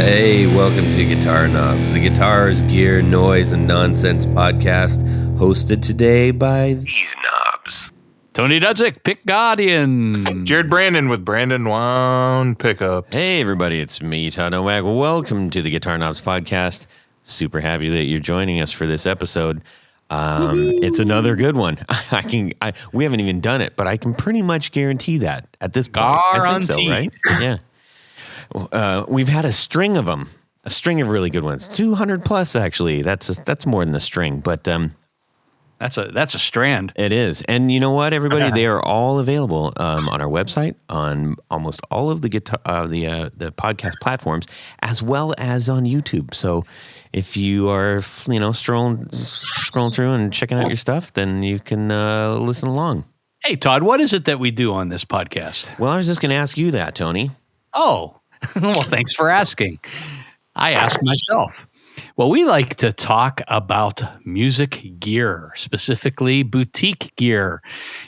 Hey, welcome to Guitar Knobs, the guitars, gear, noise, and nonsense podcast, hosted today by these knobs. Tony Dudzik, Pick Guardian. Jared Brandon with Brandon Wound Pickups. Hey, everybody, it's me, Todd Novak. Welcome to the Guitar Knobs podcast. Super happy that you're joining us for this episode. It's another good one. We haven't even done it, but I can pretty much guarantee that at this point. I think so, right? Yeah. We've had a string of them, a string of really good ones, 200 plus actually. That's more than a string, but that's a strand. It is, and you know what, everybody, they are all available on our website, on almost all of the the podcast platforms, as well as on YouTube. So if you are scrolling through and checking out your stuff, then you can listen along. Hey, Todd, what is it that we do on this podcast? Well, I was just going to ask you that, Tony. Oh. Well, thanks for asking. I asked myself. Well, we like to talk about music gear, specifically boutique gear.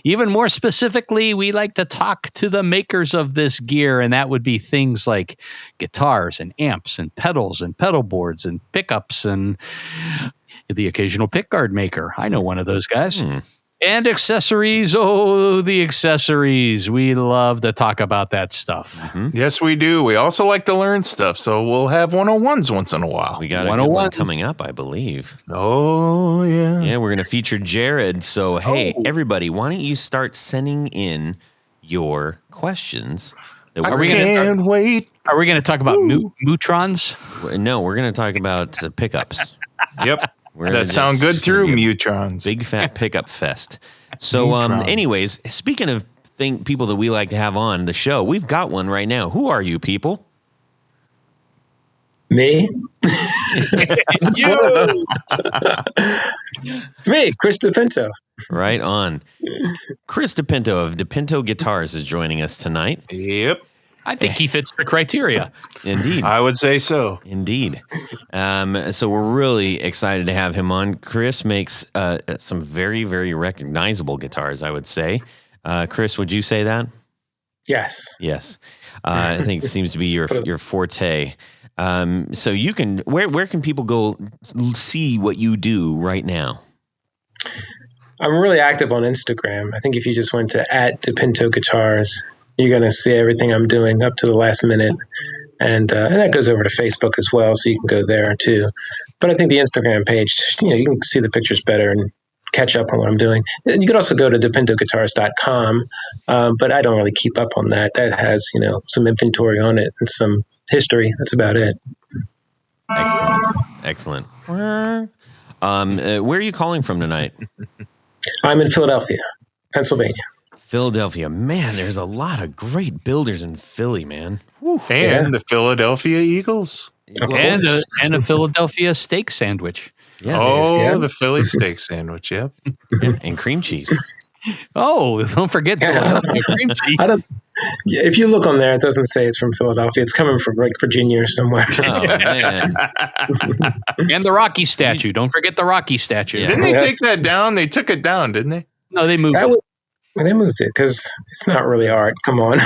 Even more specifically, we like to talk to the makers of this gear, and that would be things like guitars and amps and pedals and pedal boards and pickups and the occasional pickguard maker. I know one of those guys. And accessories. Oh, the accessories. We love to talk about that stuff. Mm-hmm. Yes, we do. We also like to learn stuff, so we'll have 101s once in a while. We got a good one coming up, I believe. Oh, yeah. Yeah, we're going to feature Jared. So, hey, everybody, why don't you start sending in your questions? Are we going to talk about Mutrons? No, we're going to talk about pickups. Yep. That sound good through Mutrons. Big fat pickup fest. So, anyways, speaking of people that we like to have on the show, we've got one right now. Who are you people? Me? Me, Chris DiPinto. Right on. Chris DiPinto of DiPinto Guitars is joining us tonight. Yep. I think he fits the criteria. Indeed. I would say so. Indeed. So we're really excited to have him on. Chris makes some very, very recognizable guitars, I would say. Chris, would you say that? Yes. Yes. I think it seems to be your forte. So you can, where can people go see what you do right now? I'm really active on Instagram. I think if you just went to @DiPinto Guitars, you're going to see everything I'm doing up to the last minute. And that goes over to Facebook as well, so you can go there too. But I think the Instagram page, you can see the pictures better and catch up on what I'm doing. You could also go to DiPintoGuitars.com, but I don't really keep up on that. That has, some inventory on it and some history. That's about it. Excellent. Where are you calling from tonight? I'm in Philadelphia, Pennsylvania. Philadelphia. Man, there's a lot of great builders in Philly, man. Woo. And the Philadelphia Eagles. And a Philadelphia steak sandwich. Yeah, the Philly steak sandwich, yep. And cream cheese. Oh, don't forget Philadelphia cream cheese. If you look on there, it doesn't say it's from Philadelphia. It's coming from Virginia or somewhere. Oh, man. And the Rocky statue. Don't forget the Rocky statue. Yeah. Didn't they take that down? They took it down, didn't they? No, they moved it. They moved it because it's not really art. Come on.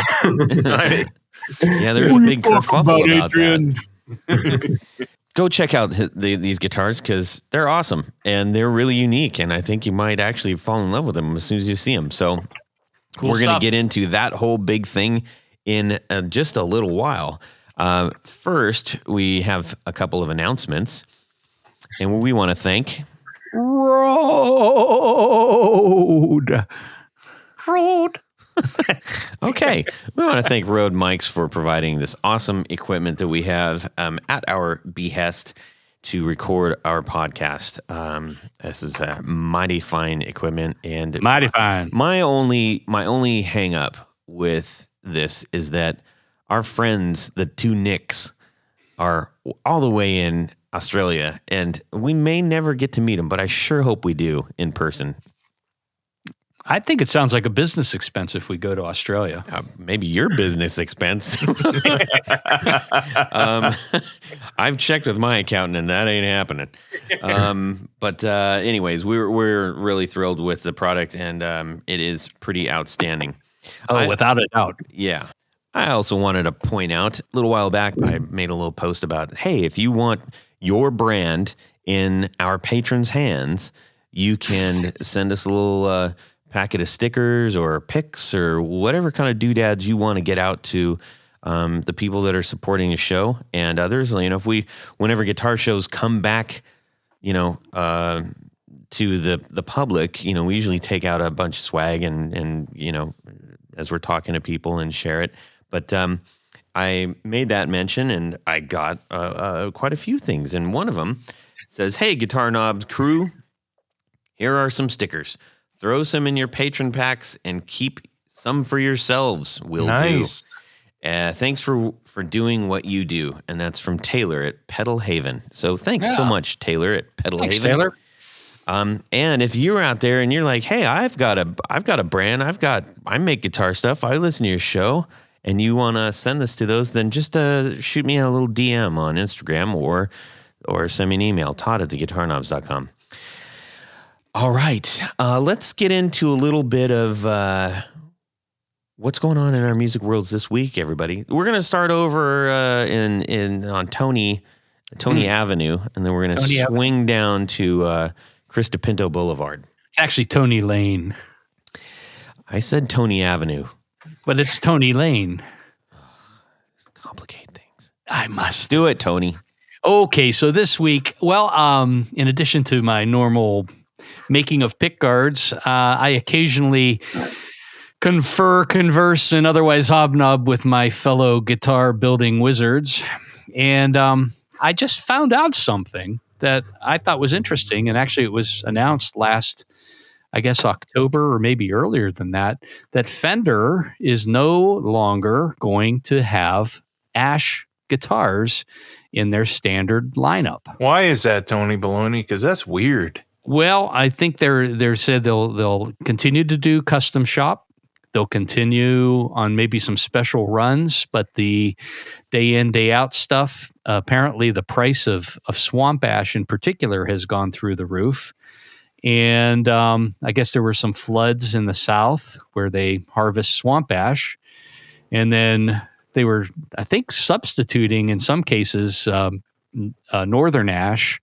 Yeah, there's a big kerfuffle about that. Go check out these guitars because they're awesome and they're really unique. And I think you might actually fall in love with them as soon as you see them. So we're going to get into that whole big thing in just a little while. First, we have a couple of announcements. And we want to thank Rode. Okay. We want to thank Rode Mics for providing this awesome equipment that we have at our behest to record our podcast. This is mighty fine equipment. And mighty fine. My only hang up with this is that our friends, the two Nicks, are all the way in Australia, and we may never get to meet them, but I sure hope we do in person. I think it sounds like a business expense if we go to Australia. Maybe your business expense. I've checked with my accountant, and that ain't happening. But anyways, we're really thrilled with the product, and it is pretty outstanding. Without a doubt. Yeah. I also wanted to point out, a little while back, I made a little post about, hey, if you want your brand in our patrons' hands, you can send us a little packet of stickers or pics or whatever kind of doodads you want to get out to the people that are supporting the show and others. You know, whenever guitar shows come back, you know, to the public, you know, we usually take out a bunch of swag and you know, as we're talking to people and share it. But I made that mention and I got quite a few things. And one of them says, hey, Guitar Knobs crew, here are some stickers. Throw some in your patron packs and keep some for yourselves. Will do. Thanks for doing what you do. And that's from Taylor at Pedal Haven. So thanks so much, Taylor at Pedal Haven. Taylor. And if you're out there and you're like, hey, I've got a brand, I make guitar stuff, I listen to your show, and you want to send this to those, then just shoot me a little DM on Instagram or send me an email, todd@theguitarknobs.com. All right, let's get into a little bit of what's going on in our music worlds this week, everybody. We're going to start over on Tony Avenue, and then we're going to swing down to Chris DiPinto Boulevard. It's actually Tony Lane. I said Tony Avenue. But it's Tony Lane. Complicate things. I must. Do it, Tony. Okay, so this week, well, in addition to my normal making of pick guards, I occasionally converse, and otherwise hobnob with my fellow guitar building wizards. And I just found out something that I thought was interesting. And actually, it was announced last, I guess, October or maybe earlier than that Fender is no longer going to have ash guitars in their standard lineup. Why is that, Tony Baloney? Because that's weird. Well, I think they're said they'll continue to do custom shop. They'll continue on maybe some special runs, but the day in, day out stuff, apparently the price of swamp ash in particular has gone through the roof. And I guess there were some floods in the south where they harvest swamp ash. And then they were, I think, substituting in some cases northern ash,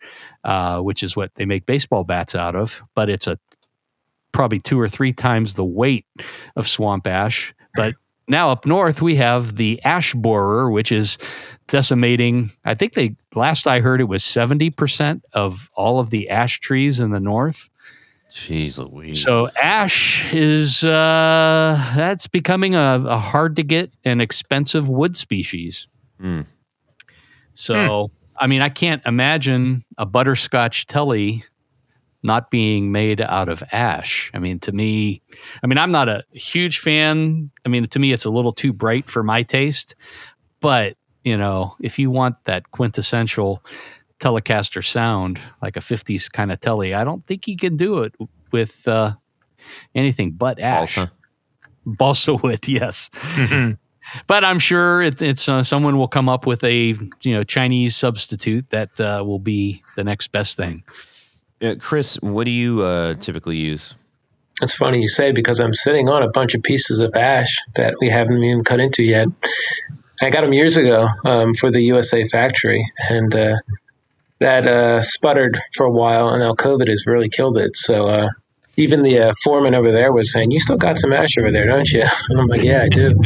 which is what they make baseball bats out of. But it's probably 2 or 3 times the weight of swamp ash. But now up north, we have the ash borer, which is decimating. I think last I heard, it was 70% of all of the ash trees in the north. Jeez Louise. So ash is, that's becoming a hard to get and expensive wood species. So, I mean, I can't imagine a butterscotch telly not being made out of ash. I mean, to me, I'm not a huge fan. I mean, to me, it's a little too bright for my taste. But, you know, if you want that quintessential Telecaster sound, like a 50s kind of telly, I don't think you can do it with anything but ash. Balsa wood, yes. But I'm sure it's someone will come up with a Chinese substitute that will be the next best thing. Chris, what do you typically use? It's funny you say, because I'm sitting on a bunch of pieces of ash that we haven't even cut into yet. I got them years ago for the USA factory, and that sputtered for a while, and now COVID has really killed it. So even the foreman over there was saying, "You still got some ash over there, don't you?" And I'm like, "Yeah, I do."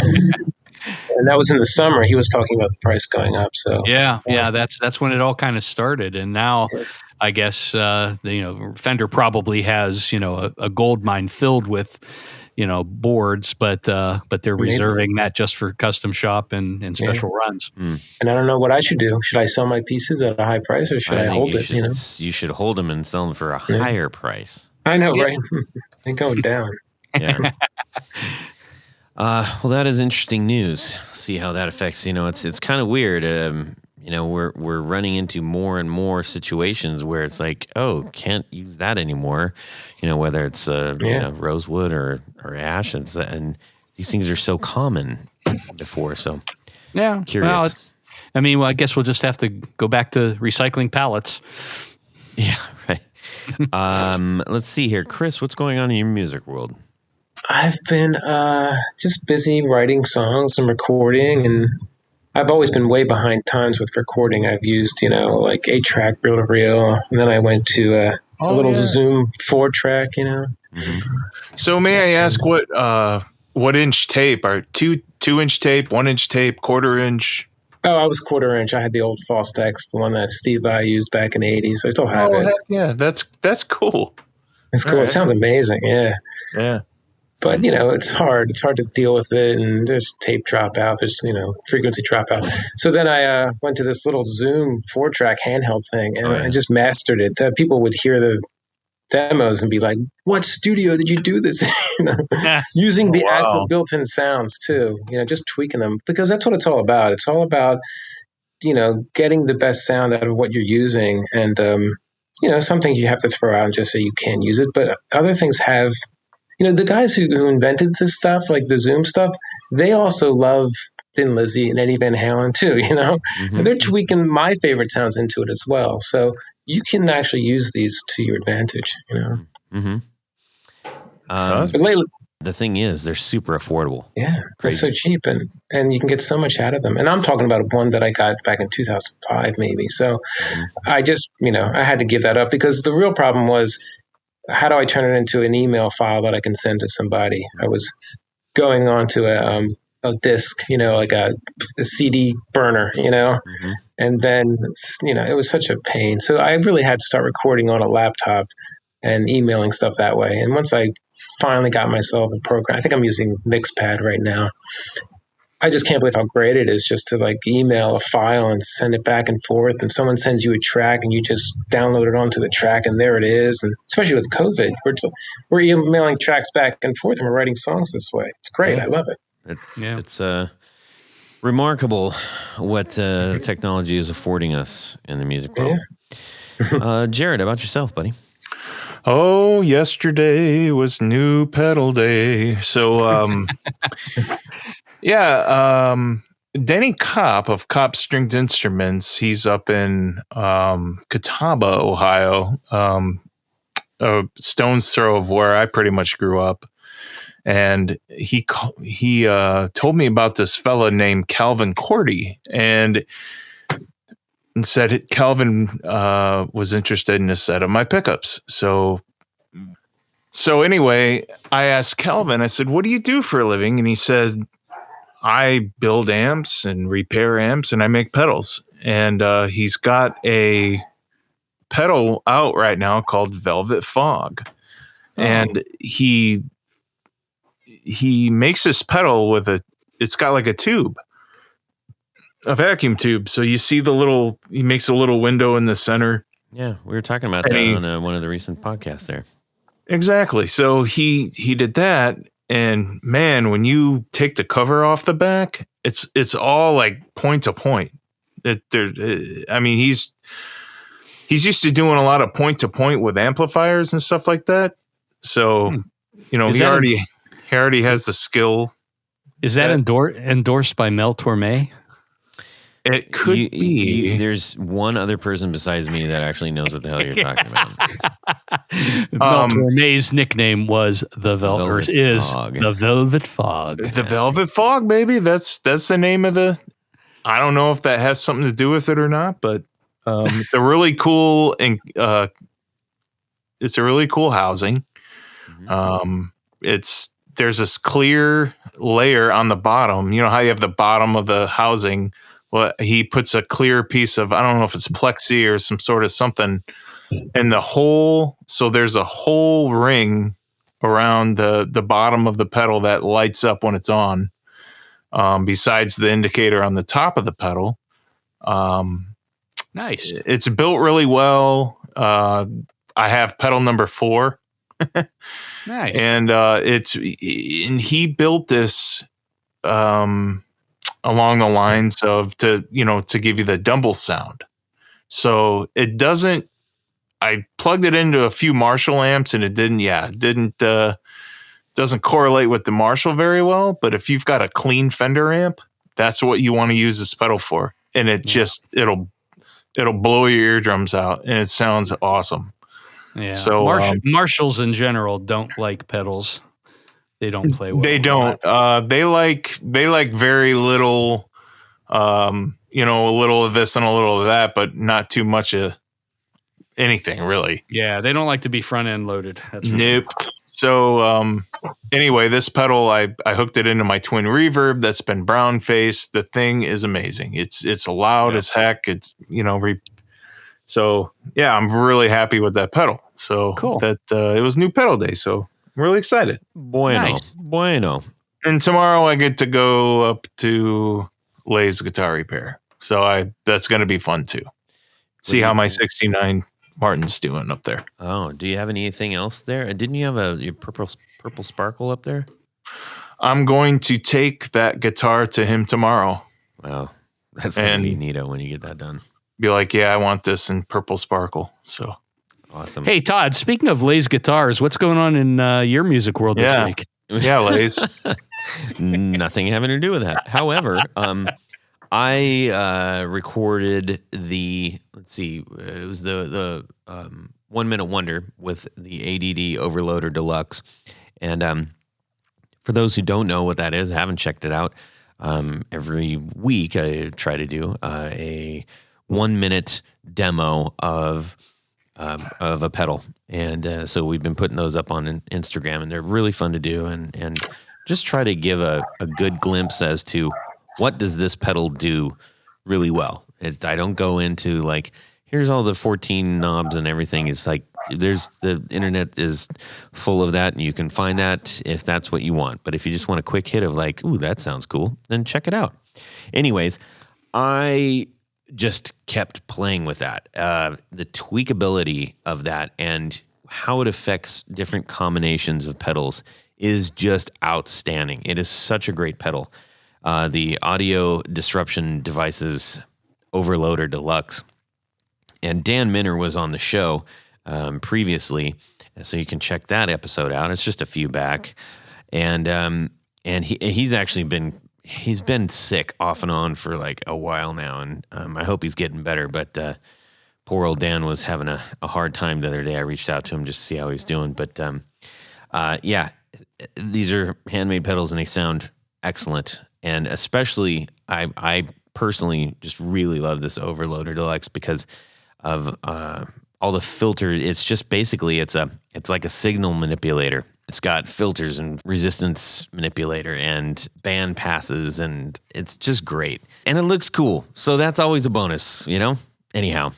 And that was in the summer. He was talking about the price going up. So yeah, that's when it all kind of started, and now. I guess Fender probably has a gold mine filled with boards, but they're reserving that just for custom shop and special runs. And I don't know what I should do. Should I sell my pieces at a high price, or should I hold it? You should hold them and sell them for a higher price. I know, right? They're going down. Yeah. Well, that is interesting news. See how that affects. It's kind of weird. We're running into more and more situations where it's like, oh, can't use that anymore. Whether it's rosewood or ash, and these things are so common before. So yeah, curious. Well, I guess we'll just have to go back to recycling pallets. Yeah, right. Let's see here, Chris. What's going on in your music world? I've been just busy writing songs and recording, and I've always been way behind times with recording. I've used, like 8-track reel-to-reel, and then I went to a little Zoom 4-track, Mm-hmm. So may I ask what inch tape? Are 2-inch tape, 1-inch tape, 1/4 inch? Oh, I was 1/4 inch. I had the old Fostex, the one that Steve I used back in the 80s. I still have it. Heck yeah, that's cool. It's cool. Right. It sounds amazing. Yeah. Yeah. But, it's hard. It's hard to deal with it. And there's tape dropout. There's, frequency dropout. So then I went to this little Zoom 4-track handheld thing, and I just mastered it. People would hear the demos and be like, what studio did you do this using the actual built-in sounds too, just tweaking them, because that's what it's all about. It's all about getting the best sound out of what you're using, and some things you have to throw out just so you can use it, but other things have the guys who invented this stuff, like the Zoom stuff, they also love Thin Lizzy and Eddie Van Halen too, Mm-hmm. and they're tweaking my favorite sounds into it as well, so you can actually use these to your advantage, Mm-hmm. But lately, the thing is, they're super affordable. Yeah, they're so cheap, and you can get so much out of them. And I'm talking about one that I got back in 2005, maybe. So I just, I had to give that up, because the real problem was, how do I turn it into an email file that I can send to somebody? I was going on to a disc, like a CD burner, Mm-hmm. and then, it was such a pain. So I really had to start recording on a laptop and emailing stuff that way. And once I finally got myself a program, I think I'm using Mixpad right now. I just can't believe how great it is just to email a file and send it back and forth, and someone sends you a track and you just download it onto the track and there it is. And especially with COVID, we're emailing tracks back and forth and we're writing songs this way. It's great. Yeah. I love it. It's remarkable what technology is affording us in the music world. Yeah. Jared, how about yourself, buddy? Oh, yesterday was new pedal day. So, Denny Kopp of Kopp Stringed Instruments, he's up in Catawba, Ohio, a stone's throw of where I pretty much grew up. And he told me about this fella named Calvin Cordy, and said Calvin was interested in a set of my pickups. So anyway, I asked Calvin, I said, what do you do for a living? And he said, I build amps and repair amps and I make pedals. And he's got a pedal out right now called Velvet Fog. Oh. And he makes this pedal with it's got like a tube. A vacuum tube. So you see he makes a little window in the center. Yeah, we were talking about that on one of the recent podcasts there. Exactly. So he did that, and man, when you take the cover off the back, it's all like point to point. He's used to doing a lot of point to point with amplifiers and stuff like that. So he already has the skill. Is that endorsed by Mel Torme? It could be. There's one other person besides me that actually knows what the hell you're talking about. Mel Torme's nickname was the Velvet Fog. The Velvet Fog. The Velvet Fog, baby. That's the name of the. I don't know if that has something to do with it or not, but it's a really cool it's a really cool housing. Mm-hmm. There's this clear layer on the bottom. You know how you have the bottom of the housing. Well, he puts a clear piece of, I don't know if it's plexi or some sort of something, and so there's a whole ring around the bottom of the pedal that lights up when it's on, besides the indicator on the top of the pedal. Nice. It's built really well. I have pedal number 4. Nice. And he built this along the lines of to give you the dumble sound. So it doesn't. I plugged it into a few Marshall amps and it doesn't correlate with the Marshall very well. But if you've got a clean Fender amp, that's what you want to use this pedal for, and it'll blow your eardrums out, and it sounds awesome. Yeah. So Marshalls in general don't like pedals. They don't play well. They don't. They like very little. You know, a little of this and a little of that, but not too much of anything really. Yeah, they don't like to be front end loaded. That's nope. So anyway, this pedal I hooked it into my twin reverb that's been brown faced. The thing is amazing. It's loud as heck. It's so yeah, I'm really happy with that pedal. So cool. That it was new pedal day, so I'm really excited. Bueno. And tomorrow I get to go up to Lay's Guitar Repair. So that's going to be fun too. See how my 69 Martin's doing up there. Oh, do you have anything else there? Didn't you have your purple sparkle up there? I'm going to take that guitar to him tomorrow. Wow. That's going to be neato when you get that done. Be like, yeah, I want this in purple sparkle. So awesome. Hey, Todd, speaking of Lay's Guitars, what's going on in your music world this week? Yeah, Lay's. Nothing having to do with that. However, I recorded it was the 1 Minute Wonder with the ADD Overloader Deluxe. And for those who don't know what that is, haven't checked it out, every week I try to do a 1 minute demo of a pedal. And so we've been putting those up on Instagram, and they're really fun to do and just try to give a good glimpse as to what does this pedal do really well. I don't go into like, here's all the 14 knobs and everything. It's like the internet is full of that, and you can find that if that's what you want. But if you just want a quick hit of like, ooh, that sounds cool, then check it out. Anyways, I just kept playing with that. The tweakability of that and how it affects different combinations of pedals is just outstanding. It is such a great pedal. The Audio Disruption Devices Overloader Deluxe. And Dan Minner was on the show previously, so you can check that episode out. It's just a few back. And he's actually been sick off and on for like a while now, and I hope he's getting better. But poor old Dan was having a hard time the other day. I reached out to him just to see how he's doing. But yeah, these are handmade pedals, and they sound excellent. And especially, I personally just really love this Overloader Deluxe because of all the filter. It's just basically it's like a signal manipulator. It's got filters and resistance manipulator and band passes, and it's just great. And it looks cool. So that's always a bonus, you know? Anyhow,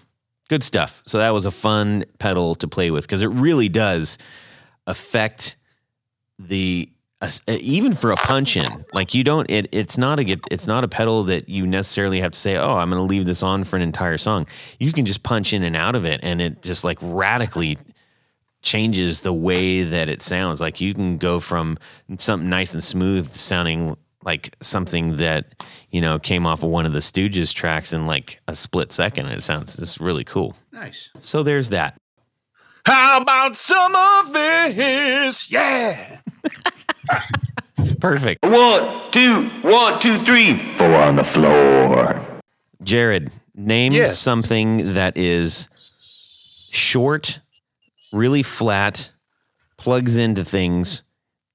good stuff. So that was a fun pedal to play with because it really does affect even for a punch in. Like it's not a pedal that you necessarily have to say, oh, I'm going to leave this on for an entire song. You can just punch in and out of it, and it just like radically changes the way that it sounds. Like you can go from something nice and smooth sounding like something that, you know, came off of one of the Stooges tracks in like a split second. It sounds just really cool. Nice. So there's that. How about some of this? Yeah. Perfect. 1, 2, 1, 2, 3, 4 on the floor. Jared, name something that is short, really flat, plugs into things,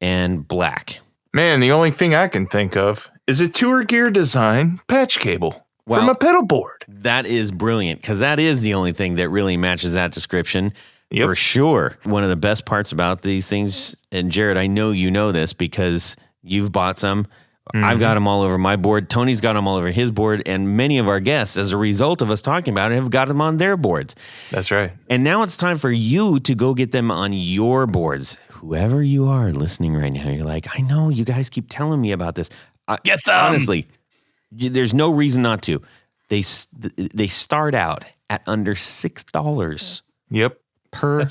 and black. Man, the only thing I can think of is a Tour Gear Design patch cable from a pedal board. That is brilliant, because that is the only thing that really matches that description. Yep. For sure. One of the best parts about these things, and Jared, I know you know this because you've bought some. Mm-hmm. I've got them all over my board. Tony's got them all over his board, and many of our guests, as a result of us talking about it, have got them on their boards. That's right. And now it's time for you to go get them on your boards. Whoever you are listening right now, you're like, I know you guys keep telling me about this. Get them. Honestly, there's no reason not to. They start out at under $6. Yep. For a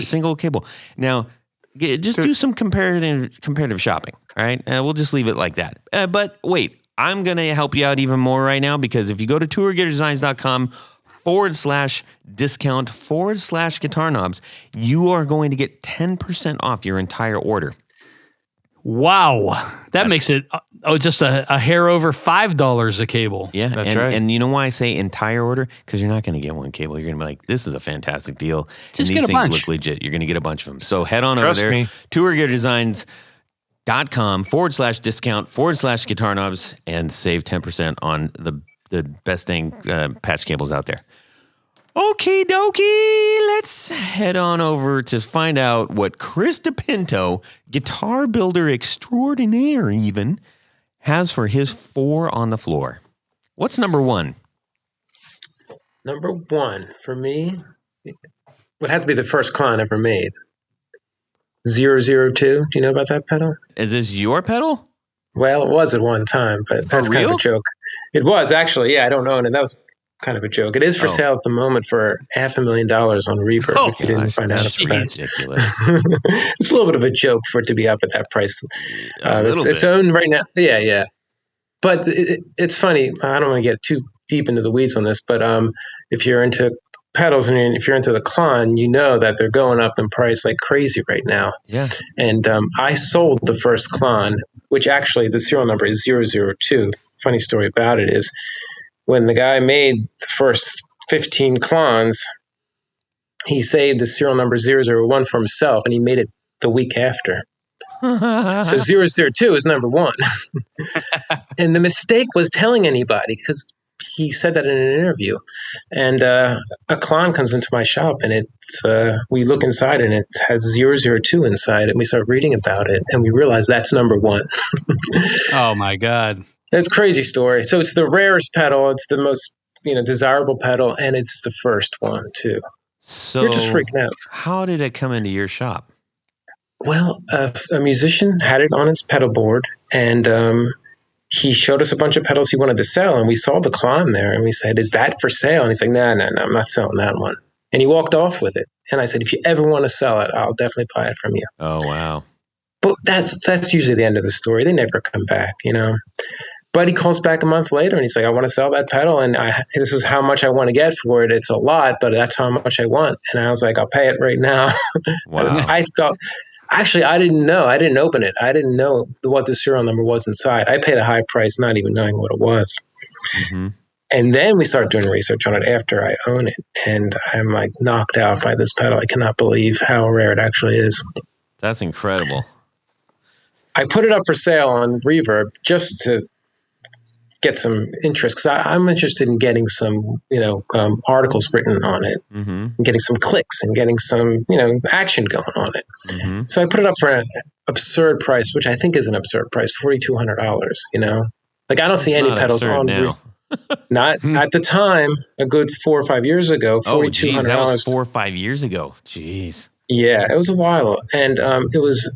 single cable. Now, just do some comparative shopping. All right, we'll just leave it like that. But wait, I'm gonna help you out even more right now, because if you go to tourgeardesigns.com/discount/guitar knobs, you are going to get 10% off your entire order. Wow. That makes it just a hair over $5 a cable. Yeah, That's and, right. And you know why I say entire order? Because you're not going to get one cable. You're going to be like, this is a fantastic deal. Just and get these a things bunch. look legit. You're going to get a bunch of them. So head on Trust over there. me. tourgeardesigns.com/discount/guitar knobs and save 10% on the best dang patch cables out there. Okie dokie, let's head on over to find out what Chris DiPinto, guitar builder extraordinaire even, has for his 4 on the floor. What's number 1? Number 1 for me would have to be the first clone ever made. 002. Do you know about that pedal? Is this your pedal? Well, it was at one time, but that's kind of real? a joke. It was actually, yeah, I don't own it. That was kind of a joke. It is for Oh. sale at the moment for $500,000 on Reverb. Oh, if you didn't find out that's about that. ridiculous. It's a little bit of a joke for it to be up at that price. A little bit. It's owned right now. Yeah. But it's funny. I don't want to get too deep into the weeds on this, but if you're into pedals and if you're into the Klon, you know that they're going up in price like crazy right now. Yeah. And I sold the first Klon, which actually the serial number is 002. Funny story about it is when the guy made the first 15 Klons, he saved the serial number 001 for himself, and he made it the week after. So 002 is number 1. And the mistake was telling anybody because he said that in an interview. And a Klon comes into my shop, and it's we look inside, and it has 002 inside, and we start reading about it, and we realize that's number 1. Oh, my God. It's a crazy story. So it's the rarest pedal. It's the most desirable pedal, and it's the first one, too. So You're just freaking out. How did it come into your shop? Well, a musician had it on his pedal board, and he showed us a bunch of pedals he wanted to sell, and we saw the Klon there, and we said, "Is that for sale?" And he's like, No, I'm not selling that one. And he walked off with it. And I said, "If you ever want to sell it, I'll definitely buy it from you." Oh, wow. But that's usually the end of the story. They never come back, But he calls back a month later, and he's like, "I want to sell that pedal, and this is how much I want to get for it. It's a lot, but that's how much I want." And I was like, "I'll pay it right now." Wow. I felt... Actually, I didn't know. I didn't open it. I didn't know what the serial number was inside. I paid a high price, not even knowing what it was. Mm-hmm. And then we started doing research on it after I own it. And I'm like knocked out by this pedal. I cannot believe how rare it actually is. That's incredible. I put it up for sale on Reverb just to get some interest because I'm interested in getting some, articles written on it, Mm-hmm. and getting some clicks and getting some, action going on it. Mm-hmm. So I put it up for an absurd price, which I think is an absurd price, $4,200. Like I don't see any Not pedals absurd on now. Not at the time. A good 4 or 5 years ago, Oh, geez, that was $4,200. 4 or 5 years ago. Jeez. Yeah, it was a while, and it was.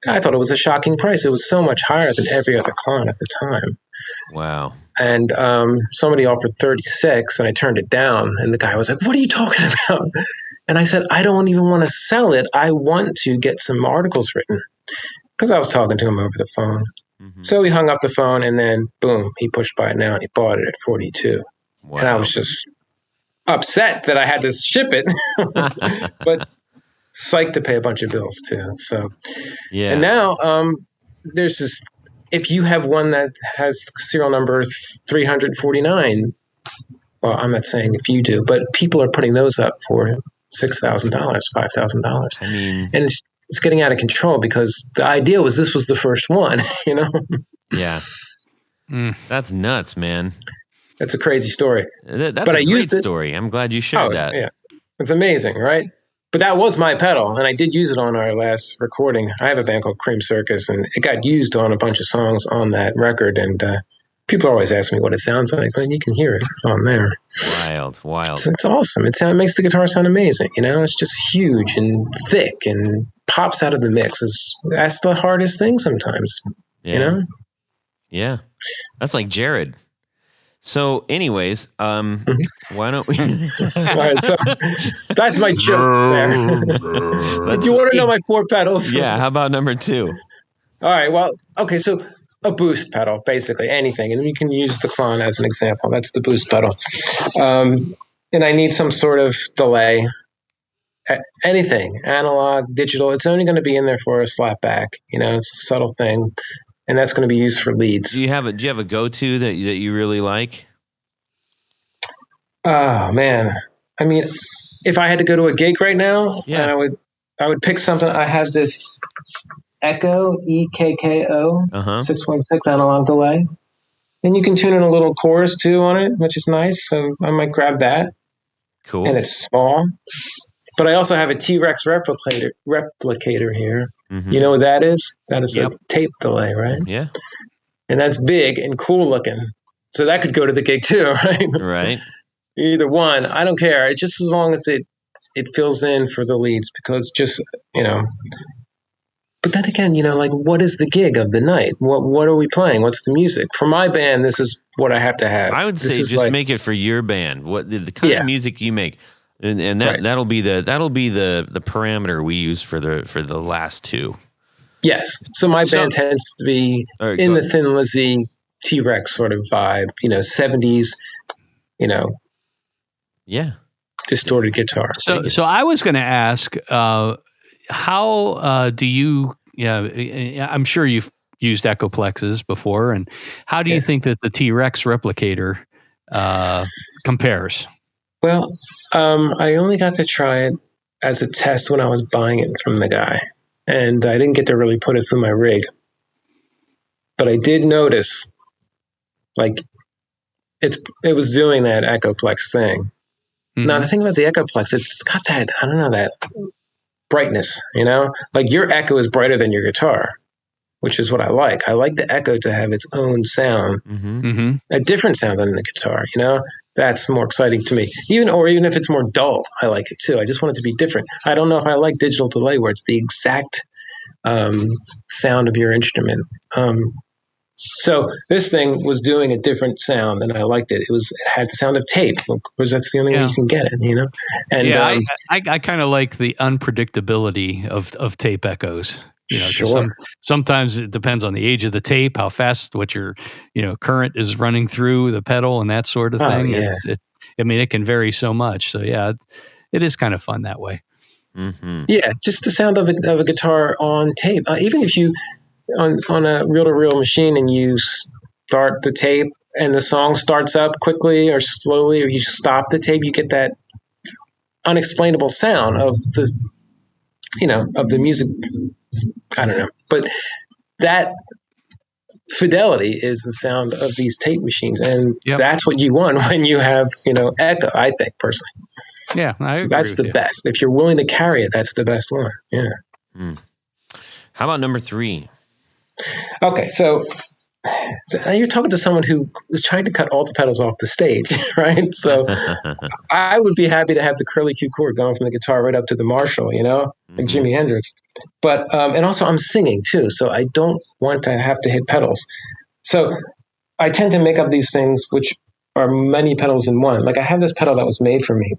I thought it was a shocking price. It was so much higher than every other Klon at the time. Wow. And somebody offered 36, and I turned it down. And the guy was like, "What are you talking about?" And I said, "I don't even want to sell it. I want to get some articles written," because I was talking to him over the phone. Mm-hmm. So he hung up the phone, and then boom, he pushed buy now, and he bought it at 42. Wow. And I was just upset that I had to ship it, but psyched to pay a bunch of bills too. So yeah. and now there's this. If you have one that has serial number 349, well, I'm not saying if you do, but people are putting those up for $6,000, $5,000. I mean, And it's getting out of control because the idea was this was the first one, yeah. That's nuts, man. That's a crazy story. That's But a I great used it. story. I'm glad you shared that. Yeah. It's amazing, right? But that was my pedal, and I did use it on our last recording. I have a band called Cream Circus, and it got used on a bunch of songs on that record, and people always ask me what it sounds like, and you can hear it on there. Wild. It's awesome. It makes the guitar sound amazing. It's just huge and thick and pops out of the mix. That's the hardest thing sometimes. Yeah. Yeah. That's like Jared. So, anyways, why don't we? All right, so that's my joke there. Do you want to know my 4 pedals? Yeah. How about number 2? All right. Well, okay. So a boost pedal, basically anything, and you can use the Klon as an example. That's the boost pedal, and I need some sort of delay. anything, analog, digital. It's only going to be in there for a slap back. It's a subtle thing, and that's going to be used for leads. Do you have a go-to that you really like? Oh man, I mean, if I had to go to a gig right now, Yeah. I would pick something. I have this Echo EKKO 616 analog delay, and you can tune in a little chorus too on it, which is nice. So I might grab that. Cool. And it's small, but I also have a T-Rex replicator here. Mm-hmm. You know what that is? That is a tape delay, right? Yeah. And that's big and cool looking. So that could go to the gig too, right? Right. Either one, I don't care. It's just as long as it fills in for the leads, because just, but then again, like, what is the gig of the night? What are we playing? What's the music? For my band, this is what I have to have. I would say just make it for your band. What the kind of music you make, and that'll be the parameter we use for the last two. Yes. So my band tends to be in the Thin Lizzy T-Rex sort of vibe, 70s, distorted guitar. So I was going to ask, how do you? Yeah, I'm sure you've used Echoplexes before, and how do you think that the T-Rex replicator compares? Well, I only got to try it as a test when I was buying it from the guy, and I didn't get to really put it through my rig. But I did notice, like, it was doing that Echoplex thing. Mm-hmm. Now, the thing about the Echoplex, it's got that, I don't know, that brightness, like your echo is brighter than your guitar, which is what I like. I like the echo to have its own sound, a different sound than the guitar, that's more exciting to me. Even if it's more dull, I like it too. I just want it to be different. I don't know if I like digital delay where it's the exact sound of your instrument. So this thing was doing a different sound, and I liked it. It had the sound of tape, because that's the only way you can get it, And I kind of like the unpredictability of tape echoes. Sure. Sometimes it depends on the age of the tape, how fast what your current is running through the pedal and that sort of thing. Yeah. It can vary so much. So it is kind of fun that way. Mm-hmm. Yeah, just the sound of a guitar on tape. Even if you on a reel-to-reel machine and you start the tape and the song starts up quickly or slowly, or you stop the tape, you get that unexplainable sound of the of the music. I don't know, but that fidelity is the sound of these tape machines, and that's what you want when you have echo, I think, personally. Yeah, I agree. That's the best. If you're willing to carry it, that's the best one. Yeah. How about number 3? Okay, so you're talking to someone who was trying to cut all the pedals off the stage, right? So I would be happy to have the curly Q chord going from the guitar right up to the Marshall, like Jimi Hendrix. But and also I'm singing too, so I don't want to have to hit pedals. So I tend to make up these things which are many pedals in one. Like I have this pedal that was made for me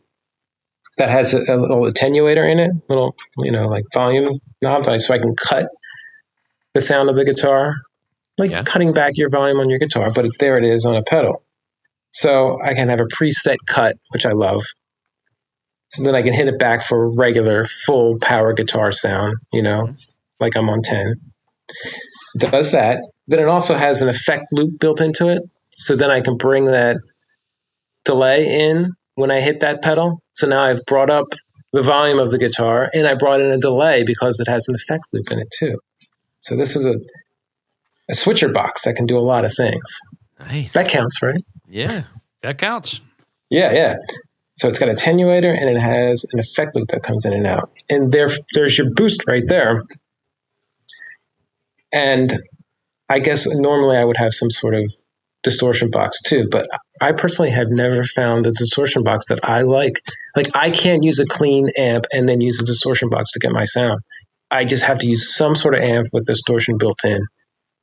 that has a little attenuator in it, little like volume knob, so I can cut the sound of the guitar, cutting back your volume on your guitar, but there it is on a pedal. So I can have a preset cut, which I love. So then I can hit it back for a regular full power guitar sound, like I'm on 10. It does that. Then it also has an effect loop built into it. So then I can bring that delay in when I hit that pedal. So now I've brought up the volume of the guitar, and I brought in a delay because it has an effect loop in it too. So this is a switcher box that can do a lot of things. Nice. That counts, right? Yeah. That counts. Yeah. So it's got an attenuator, and it has an effect loop that comes in and out. And there's your boost right there. And I guess normally I would have some sort of distortion box too, but I personally have never found a distortion box that I like. Like I can't use a clean amp and then use a distortion box to get my sound. I just have to use some sort of amp with distortion built in.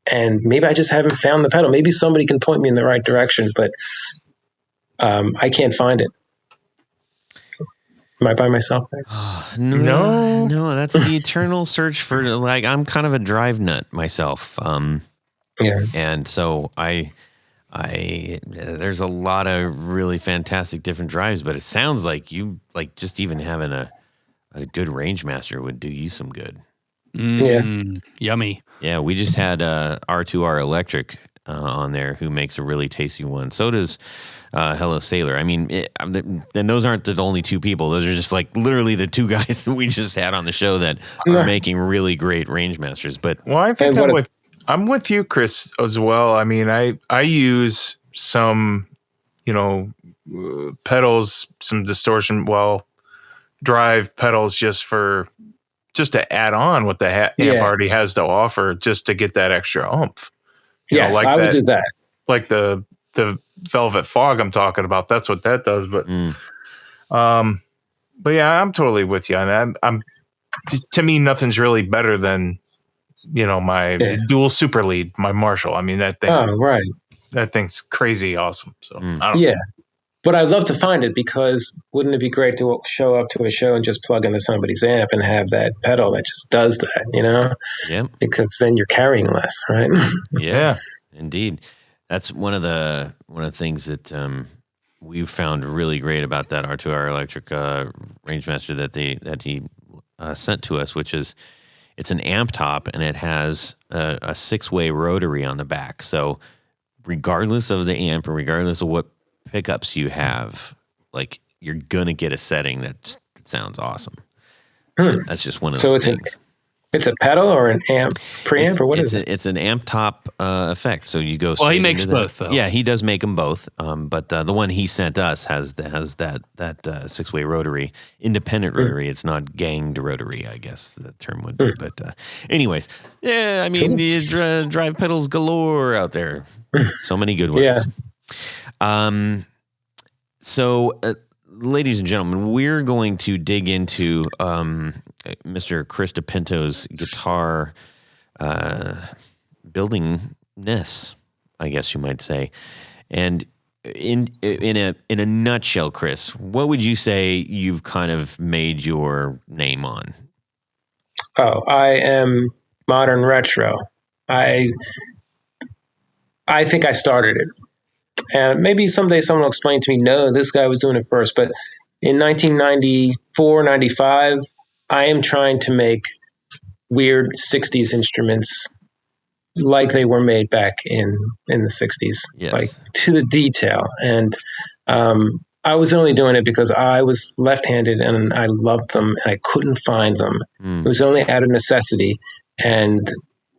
And maybe I just haven't found the pedal. Maybe somebody can point me in the right direction, but I can't find it. Am I by myself there? No, that's the eternal search for, like, I'm kind of a drive nut myself. And so I there's a lot of really fantastic different drives, but it sounds like you, like, just even having a a good range master would do you some good. Yummy. Yeah, we just had R2R Electric on there, who makes a really tasty one. So does Hello Sailor. I mean, and those aren't the only two people. Those are just like literally the two guys that we just had on the show that are making really great range masters. But well, I think I'm with you, Chris, as well. I mean, I use some, pedals, some distortion, drive pedals just to add on what the amp already has to offer, just to get that extra oomph. Yes, I would do that. Like the Velvet Fog I'm talking about, that's what that does. But yeah, I'm totally with you. And I'm to me, nothing's really better than my dual super lead, my Marshall. I mean, that thing. Oh, right. That thing's crazy awesome. So but I'd love to find it, because wouldn't it be great to show up to a show and just plug into somebody's amp and have that pedal that just does that, Yeah. Because then you're carrying less, right? Yeah, indeed. That's one of the things that we've found really great about that R2R Electric Rangemaster that he sent to us, which is it's an amp top and it has a 6-way rotary on the back. So regardless of the amp or regardless of what pickups you have, like, you're gonna get a setting that sounds awesome. That's just one of those things. It's a pedal or an amp preamp, or what is it? It's an amp top effect. So you go. Well, he makes both, though. Yeah, he does make them both. But the one he sent us has that 6-way rotary, independent rotary. It's not ganged rotary, I guess the term would be. But anyways, yeah, I mean, the drive pedals galore out there. So many good ones. Yeah. So, ladies and gentlemen, we're going to dig into Mr. Chris DiPinto's guitar buildingness, I guess you might say. And in a nutshell, Chris, what would you say you've kind of made your name on? Oh, I am modern retro. I think I started it. And maybe someday someone will explain to me, no, this guy was doing it first. But in 1994, 95, I am trying to make weird 60s instruments like they were made back in the 60s, like to the detail. And I was only doing it because I was left-handed and I loved them and I couldn't find them. It was only out of necessity. And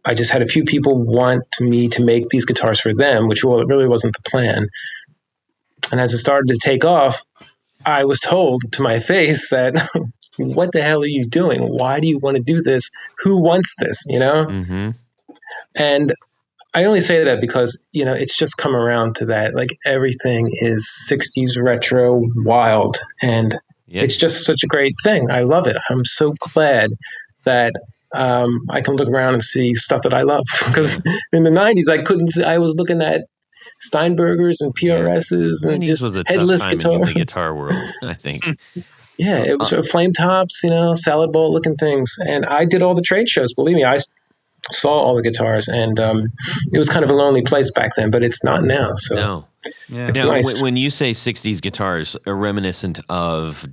I just had a few people want me to make these guitars for them, which really wasn't the plan. And as it started to take off, I was told to my face that, what the hell are you doing? Why do you want to do this? Who wants this? Mm-hmm. And I only say that because, it's just come around to that. Like, everything is 60s retro wild. And it's just such a great thing. I love it. I'm so glad that I can look around and see stuff that I love, because in the 90s I was looking at Steinbergers and PRSs and just was a headless tough time guitars. in the guitar world, I think. Yeah, it was flame tops, salad bowl looking things, and I did all the trade shows. Believe me, I saw all the guitars, and it was kind of a lonely place back then, but it's not now. So no, it's nice. When you say 60s guitars, are reminiscent of ...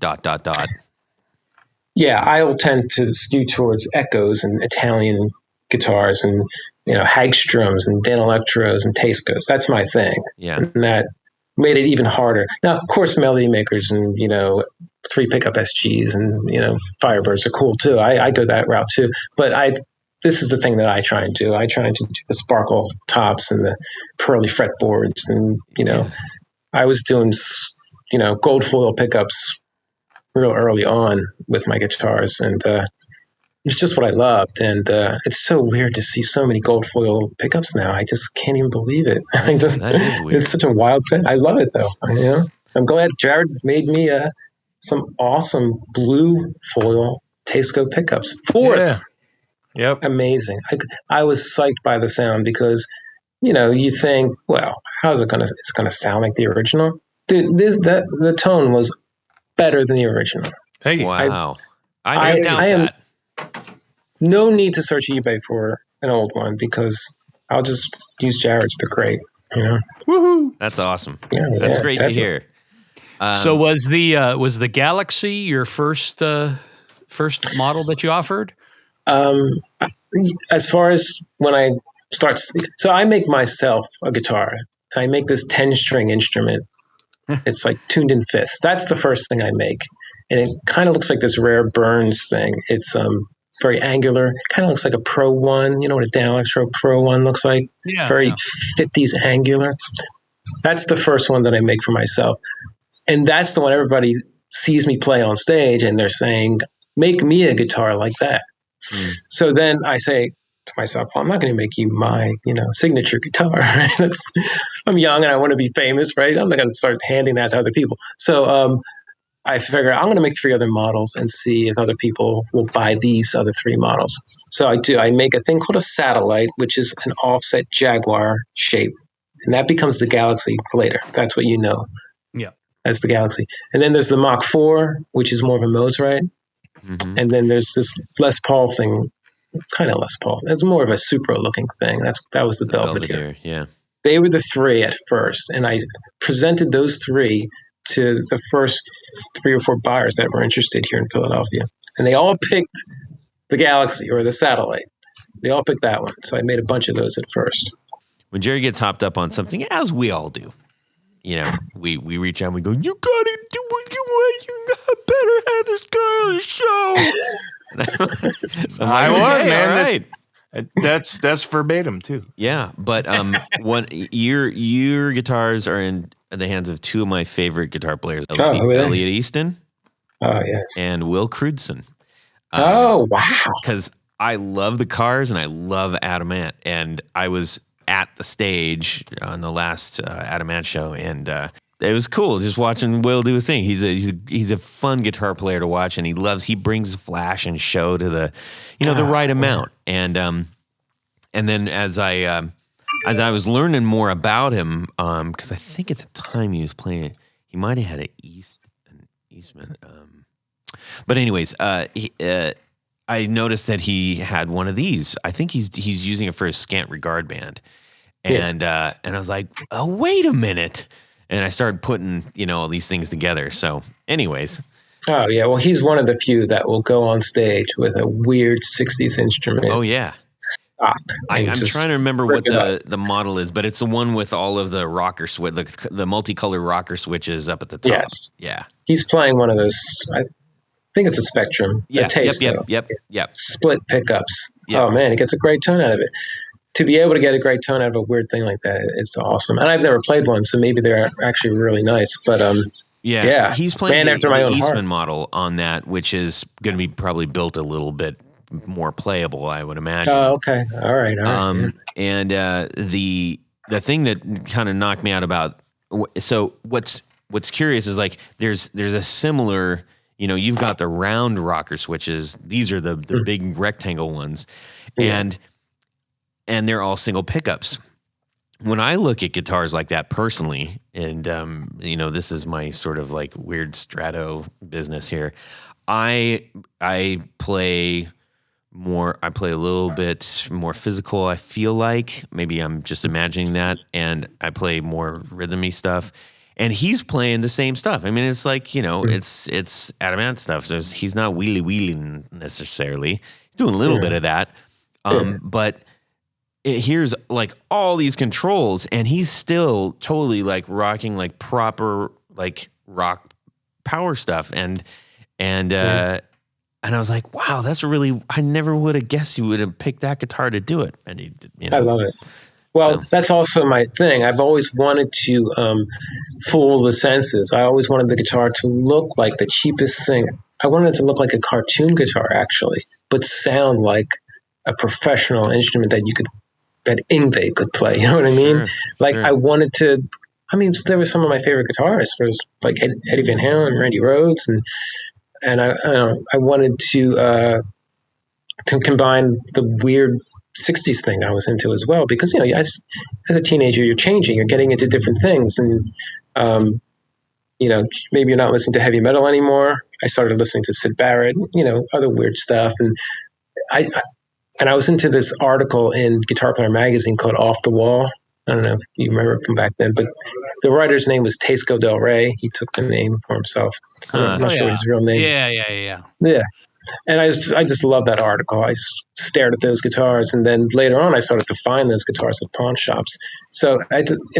Yeah, I'll tend to skew towards echoes and Italian guitars and, Hagstroms and Danelectros and Tascos. That's my thing. Yeah. And that made it even harder. Now, of course, melody makers and, 3 pickup SGs and, Firebirds are cool too. I go that route too. But this is the thing that I try and do. I try and do the sparkle tops and the pearly fretboards. And, I was doing, gold foil pickups real early on with my guitars, and it's just what I loved. And it's so weird to see so many gold foil pickups now. I just can't even believe it. That is weird. It's such a wild thing. I love it though. I'm glad Jared made me some awesome blue foil Tasco pickups for it. Yep. Amazing. I was psyched by the sound because, you think, well, how's it it's gonna sound like the original? Dude, the tone was better than the original. Hey, wow! I doubt that. No need to search eBay for an old one because I'll just use Jared's. They're great. Woohoo! That's awesome. Yeah, That's great definitely. to hear. So was the Galaxy your first first model that you offered? As far as when I start, so I make myself a guitar. I make this 10-string instrument. It's like tuned in fifths. That's the first thing I make. And it kind of looks like this rare Burns thing. It's very angular. Kind of looks like a Pro 1. You know what a down electro Pro 1 looks like? Yeah. Very 50s angular. That's the first one that I make for myself. And that's the one everybody sees me play on stage and they're saying, make me a guitar like that. So then I say to myself, well, I'm not going to make you my, signature guitar. Right? I'm young and I want to be famous, right? I'm not going to start handing that to other people. So I figure I'm going to make 3 other models and see if other people will buy these other 3 models. So I do. I make a thing called a satellite, which is an offset Jaguar shape. And that becomes the Galaxy later. That's what you know. Yeah. As the Galaxy. And then there's the Mach 4, which is more of a Mosrite. Mm-hmm. And then there's this Les Paul thing, kind of Les Paul. It's more of a Supra-looking thing. That was the Belvedere. Yeah. They were the 3 at first, and I presented those 3 to the first 3 or 4 buyers that were interested here in Philadelphia, and they all picked the Galaxy or the Satellite. They all picked that one, so I made a bunch of those at first. When Jerry gets hopped up on something, as we all do, we reach out and we go, "You gotta do what you want. You better have this guy on the show." So I was, man. All right. That's verbatim too. Yeah, but your guitars are in the hands of 2 of my favorite guitar players, Elliot Easton. Oh yes, and Will Crudson. Oh wow! Because I love the Cars and I love Adamant, and I was at the stage on the last Adamant show, and it was cool just watching Will do his thing. He's a fun guitar player to watch, and he brings flash and show to the the right amount. And then as I was learning more about him, because I think at the time he was playing, he might have had an Eastman. But anyways, I noticed that he had one of these. I think he's using it for his Scant Regard band, and I was like, oh, wait a minute. And I started putting, all these things together. So anyways. Oh, yeah. Well, he's one of the few that will go on stage with a weird 60s instrument. Oh, yeah. I'm trying to remember what the model is, but it's the one with all of the rocker switch, the multicolored rocker switches up at the top. Yes. Yeah. He's playing one of those, I think it's a Spectrum. Yeah. Yep. Split pickups. Yep. Oh, man, he gets a great tone out of it. To be able to get a great tone out of a weird thing like that, it's awesome. And I've never played one, so maybe they're actually really nice. But yeah, he's playing after my own Eastman heart model on that, which is going to be probably built a little bit more playable, I would imagine. Oh, okay, all right. And the thing that kind of knocked me out about, so what's curious is like there's a similar, you've got the round rocker switches. These are the big rectangle ones, and they're all single pickups. When I look at guitars like that personally, and this is my sort of like weird Strato business here, I play a little bit more physical, I feel like. Maybe I'm just imagining that, and I play more rhythmy stuff. And he's playing the same stuff. I mean, it's like, it's Adamant stuff. So he's not wheeling necessarily. He's doing a little bit of that. But here's like all these controls, and he's still totally like rocking like proper like rock power stuff, and I was like, wow, that's I never would have guessed you would have picked that guitar to do it. And he, I love it. Well, that's also my thing. I've always wanted to fool the senses. I always wanted the guitar to look like the cheapest thing. I wanted it to look like a cartoon guitar, actually, but sound like a professional instrument that Yngwie could play. You know what I mean? Sure. I wanted to. I mean, there were some of my favorite guitarists. There was like Eddie Van Halen, Randy Rhoads, and I wanted to combine the weird 60s thing I was into as well, because as a teenager you're changing, you're getting into different things, and maybe you're not listening to heavy metal anymore. I started listening to Syd Barrett, other weird stuff, and I was into this article in Guitar Player magazine called Off the Wall. I don't know if you remember it from back then, but the writer's name was Tesco Del Rey. He took the name for himself. I'm not sure what his real name is. Yeah. Yeah. And I just love that article. I stared at those guitars, and then later on, I started to find those guitars at pawn shops. So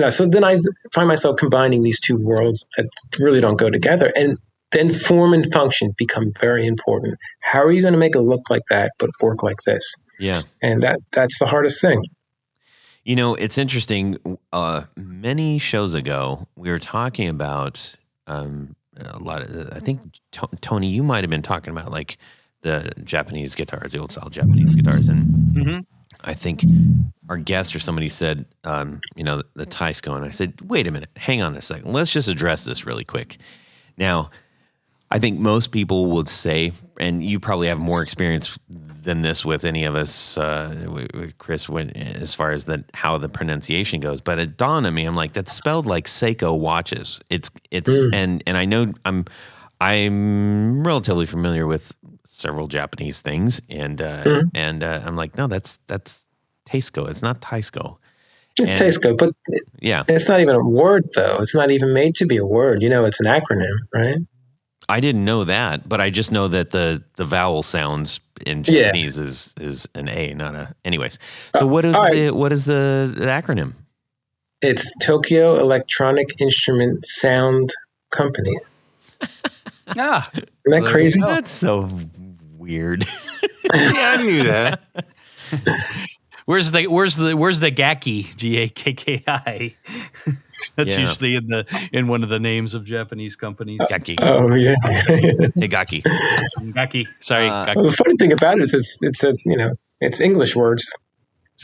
so then I find myself combining these two worlds that really don't go together, and then form and function become very important. How are you going to make it look like that but work like this? Yeah, and that's the hardest thing. You know, it's interesting. Many shows ago, we were talking about a lot of. I think Tony, you might have been talking about like the Japanese guitars, the old style Japanese guitars, and I think our guest or somebody said, the Taisco, and I said, wait a minute, hang on a second, let's just address this really quick. Now, I think most people would say, and you probably have more experience than this with any of us, Chris, as far as how the pronunciation goes. But it dawned on me, I'm like, that's spelled like Seiko watches. It's and I know I'm relatively familiar with several Japanese things, and I'm like, no, that's Taisco. It's not Taisco. It's Taisco, but it's not even a word though. It's not even made to be a word. It's an acronym, right? I didn't know that, but I just know that the vowel sounds in Japanese is an A, not a. Anyways, so what is the acronym? It's Tokyo Electronic Instrument Sound Company. Isn't that crazy? That's so weird. Yeah, I knew that. Where's the Gakki, Gakki? That's usually in one of the names of Japanese companies. Gakki. Oh yeah. Hey, Gakki. Gakki. Sorry. Gakki. Well, the funny thing about it is it's English words.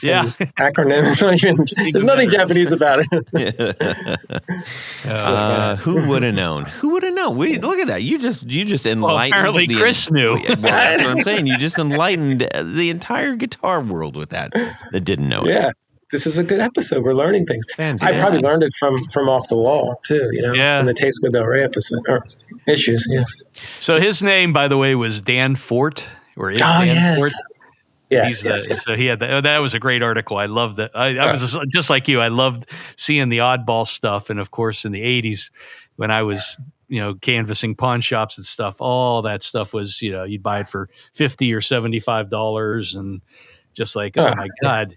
Acronym. It's not even. There's nothing Japanese about it. Who would have known? Who would have known? Look at that. You just enlightened. Well, apparently, Chris knew. Well, that's what I'm saying. You just enlightened the entire guitar world with that didn't know it. Yeah. This is a good episode. We're learning things. Fantastic. I probably learned it from Off the Wall too. From the Taisco Del Rey episode or issues. Yeah. So his name, by the way, was Dan Fort, or is Dan Fort. Yes, So he had that was a great article. I loved that. I was just like you. I loved seeing the oddball stuff, and of course, in the '80s, when I was canvassing pawn shops and stuff, all that stuff was you'd buy it for $50 or $75, and just like oh my god,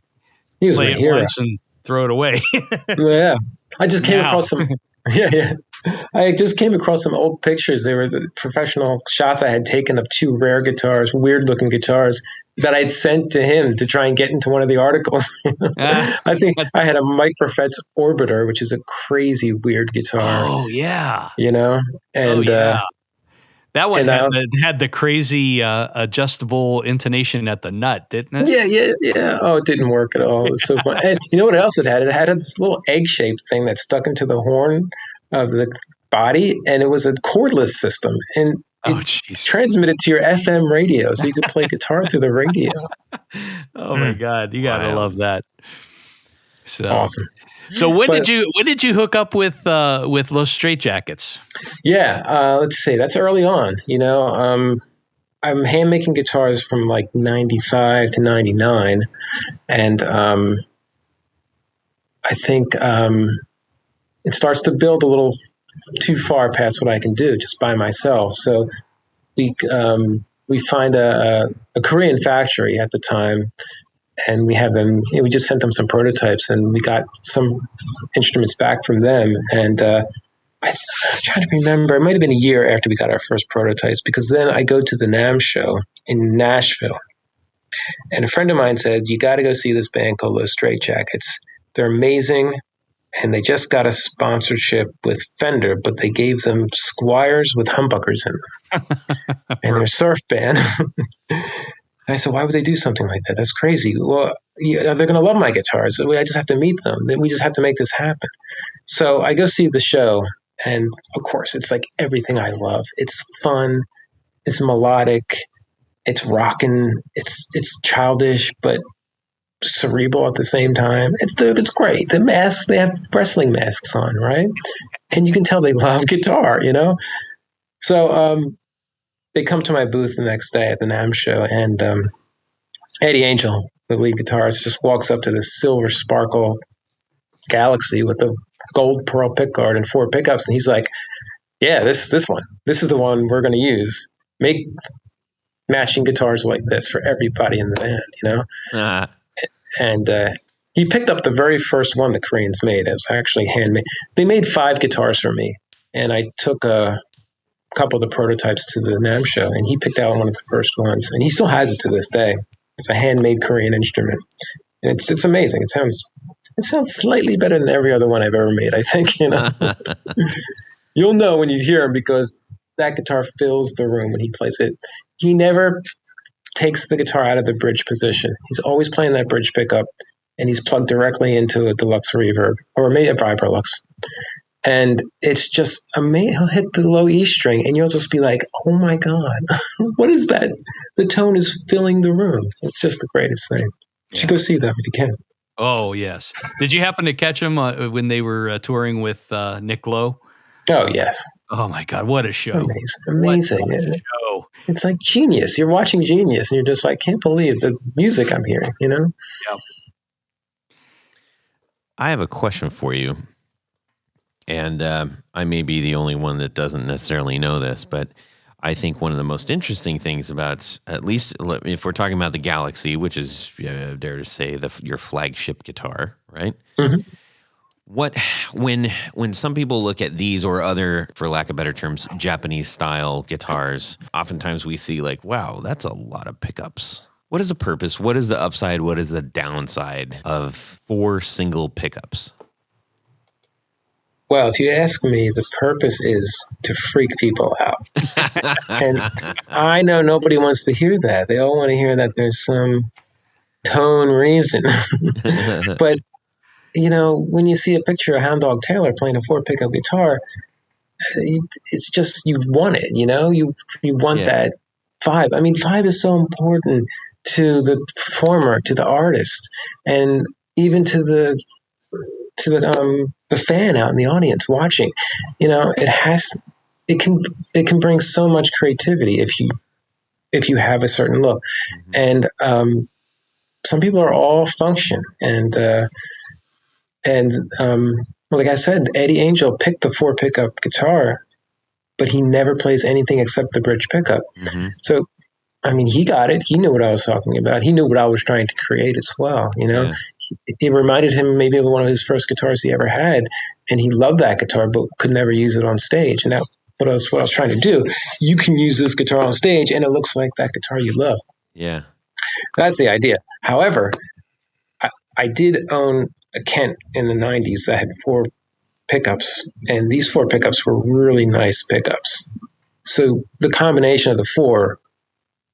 he was play my it hero. once and throw it away. Yeah, I just came across some. Yeah. I just came across some old pictures. They were the professional shots I had taken of two rare guitars, weird-looking guitars that I'd sent to him to try and get into one of the articles. I think I had a Microfet's Orbiter, which is a crazy weird guitar. Oh yeah, and that one had the crazy adjustable intonation at the nut, didn't it? Yeah. Oh, it didn't work at all. It was so fun. And you know what else it had? It had this little egg-shaped thing that stuck into the horn of the body, and it was a cordless system, and it transmitted to your FM radio, so you could play guitar through the radio. Oh my God, you gotta love that! So awesome. So when did you hook up with Los Straitjackets? Yeah, let's see. That's early on. I'm hand making guitars from like 95 to 99, and I think it starts to build a little too far past what I can do just by myself. So we find a Korean factory at the time, and we have them. We just sent them some prototypes, and we got some instruments back from them. And I'm trying to remember. It might have been a year after we got our first prototypes, because then I go to the NAMM show in Nashville, and a friend of mine says, "You got to go see this band called Los Straitjackets. They're amazing." And they just got a sponsorship with Fender, but they gave them Squires with humbuckers in them. And they're a surf band. And I said, why would they do something like that? That's crazy. Well, they're going to love my guitars. I just have to meet them. We just have to make this happen. So I go see the show. And of course, it's like everything I love. It's fun. It's melodic. It's rocking. It's childish, but cerebral at the same time. It's great. The masks, they have wrestling masks on, right? And you can tell they love guitar, So they come to my booth the next day at the NAMM show, and Eddie Angel, the lead guitarist, just walks up to this silver sparkle Galaxy with a gold pearl pickguard and 4 pickups, and he's like, yeah, this one. This is the one we're going to use. Make matching guitars like this for everybody in the band, you know? And he picked up the very first one the Koreans made. It was actually handmade. They made 5 guitars for me, and I took a couple of the prototypes to the NAMM show, and he picked out one of the first ones, and he still has it to this day. It's a handmade Korean instrument. And it's amazing. It sounds slightly better than every other one I've ever made, I think, you know. You'll know when you hear him because that guitar fills the room when he plays it. He never takes the guitar out of the bridge position. He's always playing that bridge pickup, and he's plugged directly into a deluxe reverb or maybe a Vibrolux. And it's just amazing. He'll hit the low E string, and you'll just be like, oh my God, what is that? The tone is filling the room. It's just the greatest thing. You should go see them if you can. Oh, yes. Did you happen to catch them when they were touring with Nick Lowe? Oh, yes. Oh, my God. What a show. Amazing. What a show. It's like genius. You're watching Genius, and you're just like, can't believe the music I'm hearing, you know? Yep. I have a question for you. And I may be the only one that doesn't necessarily know this, but I think one of the most interesting things about, at least if we're talking about the Galaxy, which is, I dare to say, your flagship guitar, right? Mm-hmm. When some people look at these or other, for lack of better terms, Japanese style guitars, oftentimes we see like, wow, that's a lot of pickups. What is the purpose? What is the upside? What is the downside of 4 single pickups? Well, if you ask me, the purpose is to freak people out. And I know nobody wants to hear that. They all want to hear that there's some tone reason. But, you know, when you see a picture of Hound Dog Taylor playing a 4 pickup guitar, it's just, you want it, you know? You want that vibe. I mean, vibe is so important to the performer, to the artist, and even to the fan out in the audience watching. You know, it can bring so much creativity if you have a certain look. Mm-hmm. And some people are all function, and like I said, Eddie Angel picked the 4 pickup guitar, but he never plays anything except the bridge pickup. Mm-hmm. So I mean, he got it. He knew what I was talking about. He knew what I was trying to create as well. You know, it reminded him maybe of one of his first guitars he ever had, and he loved that guitar, but could never use it on stage. And that what I was trying to do. You can use this guitar on stage, and it looks like that guitar you love. Yeah, that's the idea. However, I did own a Kent in the '90s that had 4 pickups, and these 4 pickups were really nice pickups. So the combination of the 4.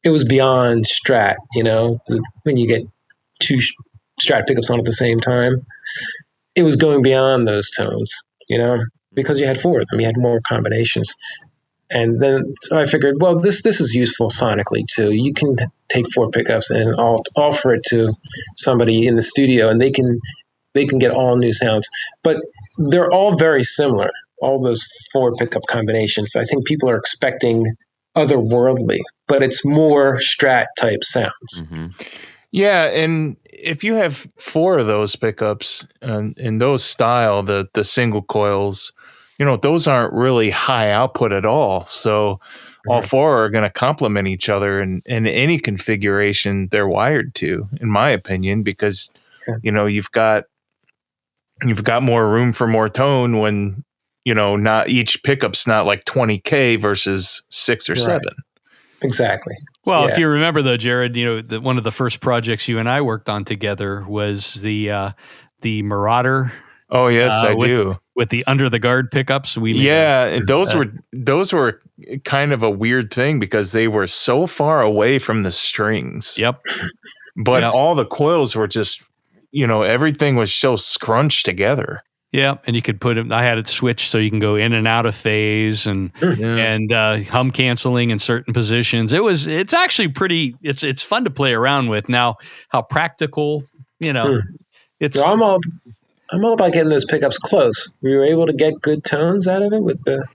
It was beyond Strat, you know, when you get 2 Strat pickups on at the same time. It was going beyond those tones, you know, because you had 4 of them. You had more combinations. And then so I figured, well, this is useful sonically, too. You can take 4 pickups and offer it to somebody in the studio, and they can get all new sounds. But they're all very similar, all those 4 pickup combinations. I think people are expecting otherworldly, but it's more Strat type sounds. Mm-hmm. Yeah, and if you have 4 of those pickups in those style, the single coils, you know, those aren't really high output at all. So all 4 are going to complement each other in any configuration they're wired to, in my opinion, because you know you've got more room for more tone when, you know, not each pickup's not like 20K versus 6 or 7. Exactly. Well, if you remember though, Jared, you know, one of the first projects you and I worked on together was the Marauder. Oh yes, I do. With the under the guard pickups, those were kind of a weird thing because they were so far away from the strings. Yep. But all the coils were just, you know, everything was so scrunched together. Yeah, and you could put it. I had it switched so you can go in and out of phase and hum canceling in certain positions. It's actually pretty. It's fun to play around with. Now, how practical, you know, it's. So I'm all about getting those pickups close. We were able to get good tones out of it with the.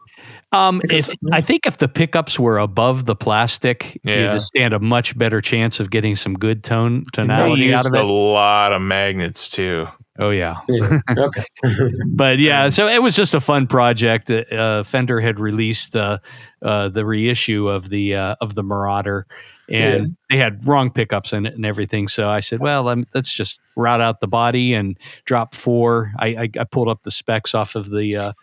I think if the pickups were above the plastic, you just stand a much better chance of getting some good tonality out of it. A lot of magnets too. Oh yeah. Okay. But yeah, so it was just a fun project. Fender had released the reissue of the Marauder, and they had wrong pickups in it and everything. So I said, well, let's just route out the body and drop 4. I pulled up the specs off of the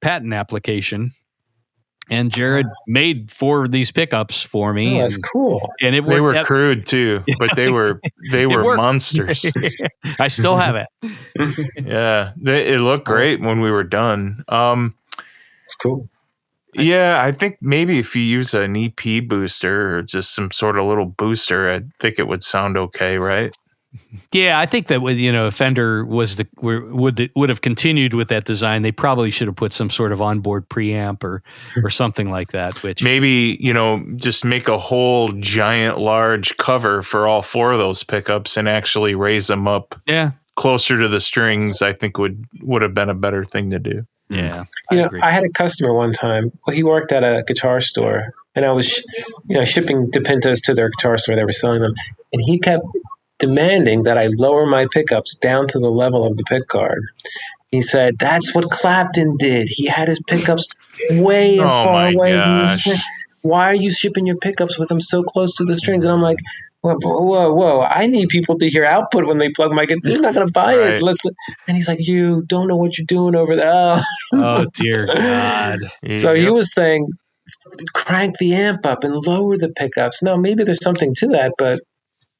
patent application. And Jared made 4 of these pickups for me. Oh, that's cool. And they were crude too, but they were monsters. I still have it. Yeah, it looked great when we were done. It's cool. Yeah, I think maybe if you use an EP booster or just some sort of little booster, I think it would sound okay, right? Yeah, I think that if Fender would have continued with that design, they probably should have put some sort of onboard preamp or something like that. Which maybe just make a whole giant large cover for all 4 of those pickups and actually raise them up. Yeah, closer to the strings. I think would have been a better thing to do. Yeah, I had a customer one time. Well, he worked at a guitar store, and I was shipping DiPintos to their guitar store. They were selling them, and he kept demanding that I lower my pickups down to the level of the pick guard. He said, that's what Clapton did. He had his pickups way and far away from the string. Why are you shipping your pickups with them so close to the strings? And I'm like, whoa. I need people to hear output when they plug my guitar. They're not going to buy it. Listen. And he's like, you don't know what you're doing over there. Oh, dear God. So he was saying, crank the amp up and lower the pickups. Now, maybe there's something to that, but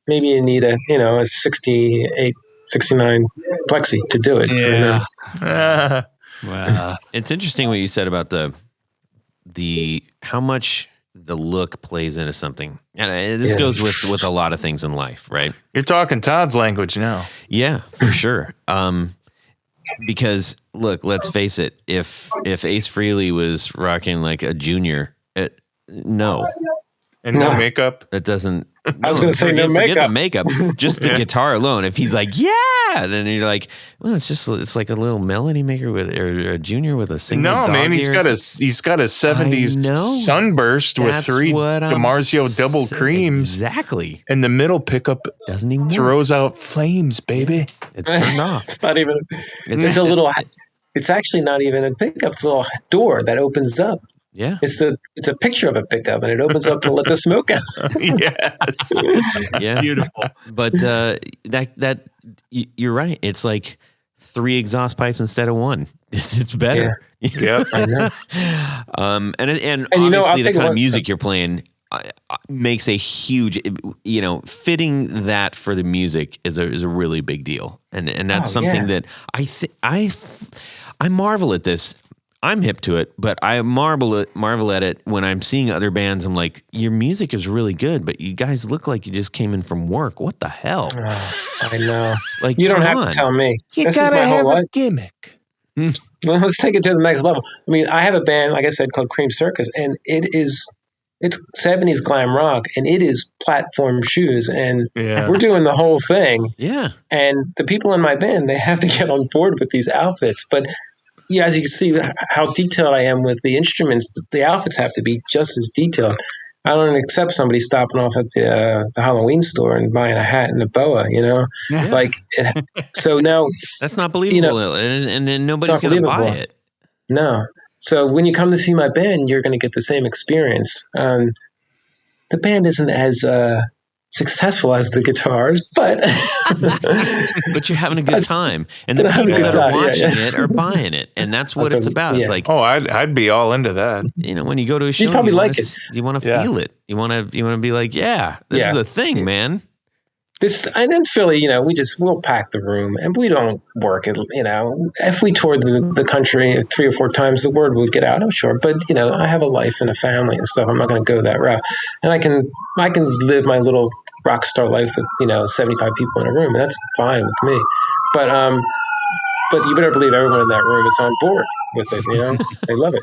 maybe you need a 68, 69 plexi to do it. Yeah. Wow. It's interesting what you said about the how much the look plays into something. And this goes with a lot of things in life, right? You're talking Todd's language now. Yeah, for sure. Because look, let's face it, if Ace Frehley was rocking like a Junior, no. And no makeup? It doesn't. I was going to say no makeup. Forget the makeup. Just the guitar alone. If he's like, yeah, then you're like, well, it's like a little melody maker or a Junior with a single. No, dog man, he's got a 70s sunburst with 3 DiMarzio double creams. Exactly. And the middle pickup doesn't even throws out flames, baby. It's turned off. It's not even. It's a little. It's actually not even a pickup. It's a little door that opens up. Yeah, it's a picture of a pickup, and it opens up to let the smoke out. Yes, yeah, beautiful. But that you're right. It's like 3 exhaust pipes instead of 1. It's better. Yeah, I know. And obviously the kind of music you're playing makes a huge. Fitting that for the music is a really big deal, and that's something that I marvel at this. I'm hip to it, but I marvel at it when I'm seeing other bands. I'm like, your music is really good, but you guys look like you just came in from work. What the hell? I know. Like, you don't have to tell me. You gotta have a gimmick. Well, let's take it to the next level. I mean, I have a band, like I said, called Cream Circus, and it's 70s glam rock, and it is platform shoes, and we're doing the whole thing. Yeah. And the people in my band, they have to get on board with these outfits, but yeah, as you can see how detailed I am with the instruments, the outfits have to be just as detailed. I don't accept somebody stopping off at the Halloween store and buying a hat and a boa, so now that's not believable, and then nobody's going to buy it. No. So when you come to see my band, you're going to get the same experience. The band isn't as successful as the guitars, but but you're having a good time, and the people that are watching it are buying it, and that's what it's about. It's like, I'd be all into that. When you go to a show, you probably like it. You want to feel it. You want to be like, this is a thing, man. And in Philly, we'll pack the room, and we don't work it. If we toured the country 3 or 4 times, the word would get out, I'm sure. But I have a life and a family and stuff. I'm not going to go that route, and I can live my little rock star life with 75 people in a room, and that's fine with me. But you better believe everyone in that room is on board with it. They love it.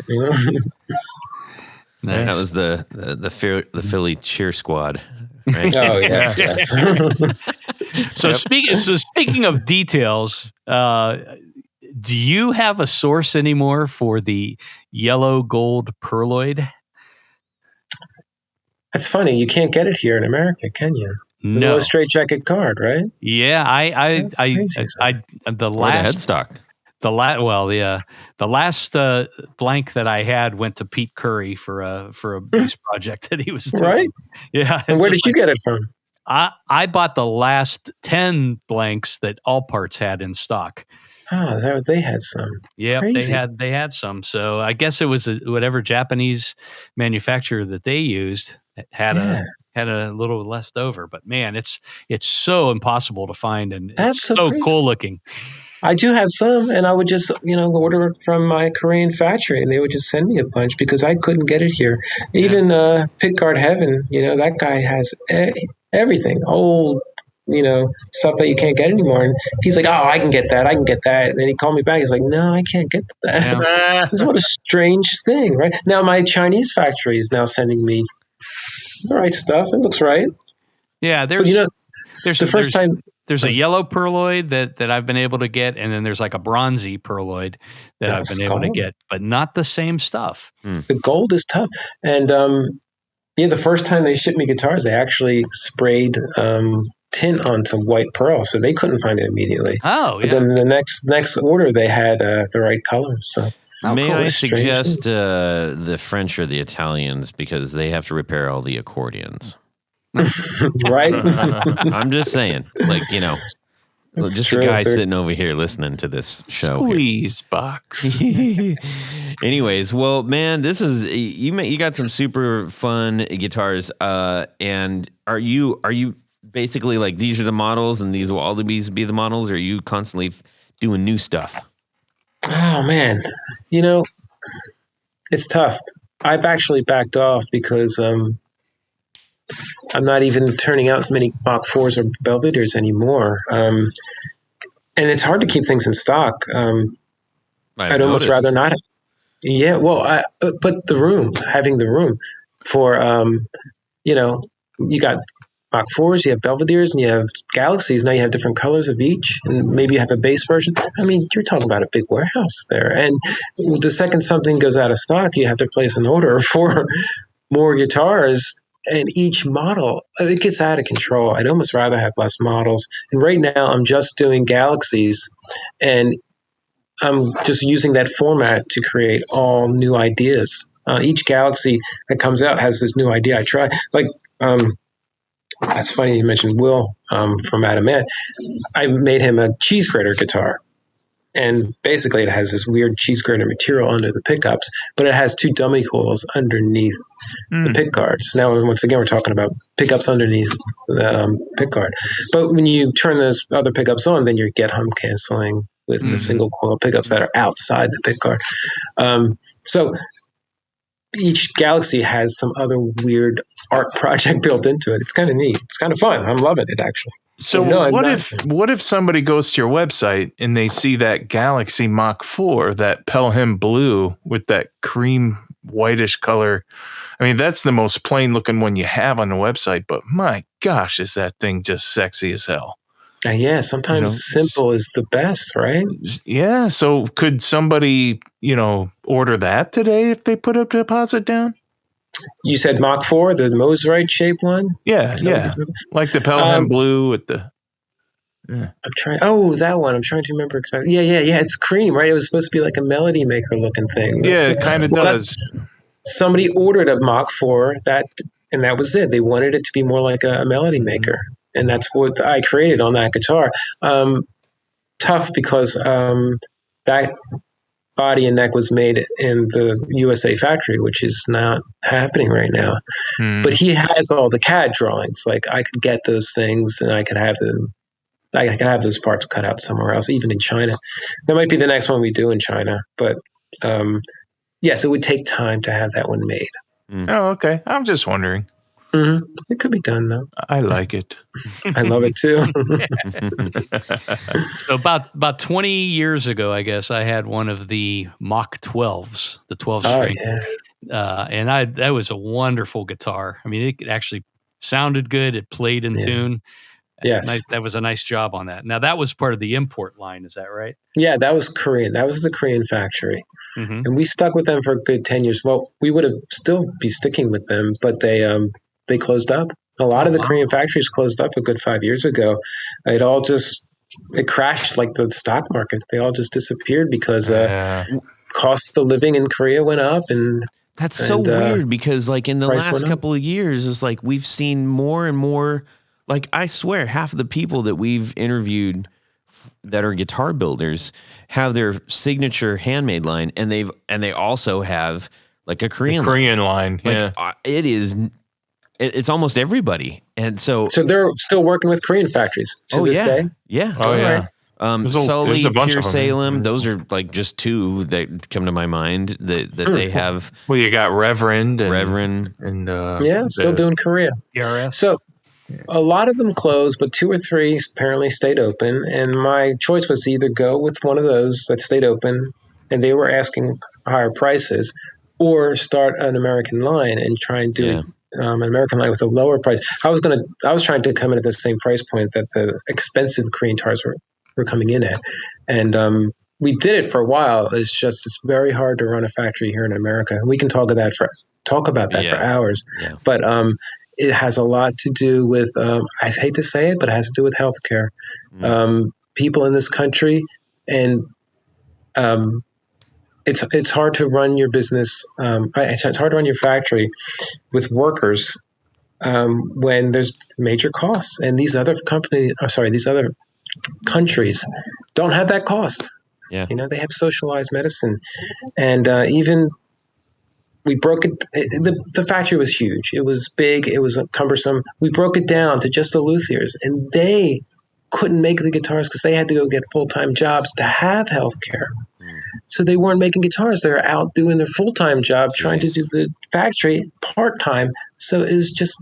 Nice. That was the Philly cheer squad. Right? Oh yes. So speaking of details, do you have a source anymore for the yellow gold perloid? That's funny. You can't get it here in America, can you? No, straight jacket card, right? Yeah, the headstock. The last blank that I had went to Pete Curry for a bass project that he was doing. Right? Yeah. And where did you get it from? I bought the last 10 blanks that All Parts had in stock. Oh, they had some. Yeah, they had some. So I guess it was whatever Japanese manufacturer that they used had a little left over. But man, it's so impossible to find, and it's so cool looking. I do have some, and I would just order it from my Korean factory, and they would just send me a bunch because I couldn't get it here. Even Pickguard Heaven, that guy has everything, old stuff that you can't get anymore. And he's like, oh, I can get that. And then he called me back. He's like, no, I can't get that. Yeah. This is what a strange thing, right? Now my Chinese factory is now sending me the right stuff. It looks right. Yeah, there's a yellow pearloid that I've been able to get, and then there's like a bronzy pearloid that I've been able to get, but not the same stuff. The gold is tough. And the first time they shipped me guitars, they actually sprayed tint onto white pearl, so they couldn't find it immediately. But then the next order they had the right colors. So may I suggest the French or the Italians, because they have to repair all the accordions. Right? I'm just saying, just a guy sitting over here listening to this show. Squeeze box. Anyways, well, man, this is you got some super fun guitars. And are you basically like, these are the models and these will all be the models, or are you constantly doing new stuff? Oh man, it's tough. I've actually backed off because I'm not even turning out many Mach 4s or Belvederes anymore. And it's hard to keep things in stock. I'd almost rather not. Yeah, well, but having the room for, you got Mach 4s, you have Belvederes, and you have Galaxies. Now you have different colors of each, and maybe you have a bass version. I mean, you're talking about a big warehouse there. And the second something goes out of stock, you have to place an order for more guitars. And each model, it gets out of control. I'd almost rather have less models. And right now, I'm just doing Galaxies, and I'm just using that format to create all new ideas. Each Galaxy that comes out has this new idea I try. Like, that's funny you mentioned Will from Adam Ant. I made him a cheese grater guitar. And basically it has this weird cheese grater material under the pickups, but it has two dummy coils underneath the pick guards. Now, once again, we're talking about pickups underneath the pick guard. But when you turn those other pickups on, then you get hum canceling with the single coil pickups that are outside the pick guard. So each Galaxy has some other weird art project built into it. It's kind of neat. It's kind of fun. I'm loving it, actually. So what if somebody goes to your website and they see that Galaxy Mach 4, that Pelham blue with that cream whitish color? I mean, that's the most plain looking one you have on the website, but my gosh, is that thing just sexy as hell? Yeah, sometimes simple is the best, right? Yeah. So could somebody, order that today if they put a deposit down? You said Mach 4, the Mosrite shaped one? Yeah. Like the Pelham blue with the... Yeah. That one. I'm trying to remember exactly. Yeah. It's cream, right? It was supposed to be like a melody maker looking thing. It kind of does. Somebody ordered a Mach 4, and that was it. They wanted it to be more like a melody maker. And that's what I created on that guitar. Tough because that body and neck was made in the USA factory, which is not happening right now. But he has all the CAD drawings. Like, I could get those things and I could have them. I can have those parts cut out somewhere else, even in China. That might be the next one we do in China. But yes, it would take time to have that one made. Oh, okay. I'm just wondering. It could be done, though. I like it. I love it, too. So about 20 years ago, I guess, I had one of the Mach 12s, the 12-string. Oh, yeah. And that was a wonderful guitar. I mean, it actually sounded good. It played in tune. Yes. That was a nice job on that. Now, that was part of the import line. Is that right? Yeah, that was Korean. That was the Korean factory. And we stuck with them for a good 10 years. Well, we would have still be sticking with them, but they closed up. A lot of the Korean factories closed up a good 5 years ago. It all just it crashed like the stock market. They all just disappeared because cost of living in Korea went up, and that's so weird because like in the last couple of years, it's like we've seen more and more. Like I swear, half of the people that we've interviewed that are guitar builders have their signature handmade line, and they also have like a Korean line. Like it's almost everybody, and so they're still working with Korean factories to this day. Yeah. Oh yeah. Sully, Pure Salem, those are like just two that come to my mind that they have. Well, you got Reverend, and still doing Korea. So a lot of them closed, but 2 or 3 apparently stayed open. And my choice was to either go with one of those that stayed open, and they were asking higher prices, or start an American line and try and do an American line with a lower price. I was trying to come in at the same price point that the expensive Korean guitars were coming in at, and we did it for a while. It's very hard to run a factory here in America. We can talk about that for hours, but it has a lot to do with I hate to say it, but it has to do with healthcare. People in this country, and it's hard to run your business. It's hard to run your factory with workers when there's major costs, and these other countries don't have that cost. Yeah. They have socialized medicine, and even we broke it. The factory was huge. It was big. It was cumbersome. We broke it down to just the luthiers, and they couldn't make the guitars because they had to go get full-time jobs to have health care. So they weren't making guitars. They were out doing their full-time job, trying to do the factory part-time. So it was just,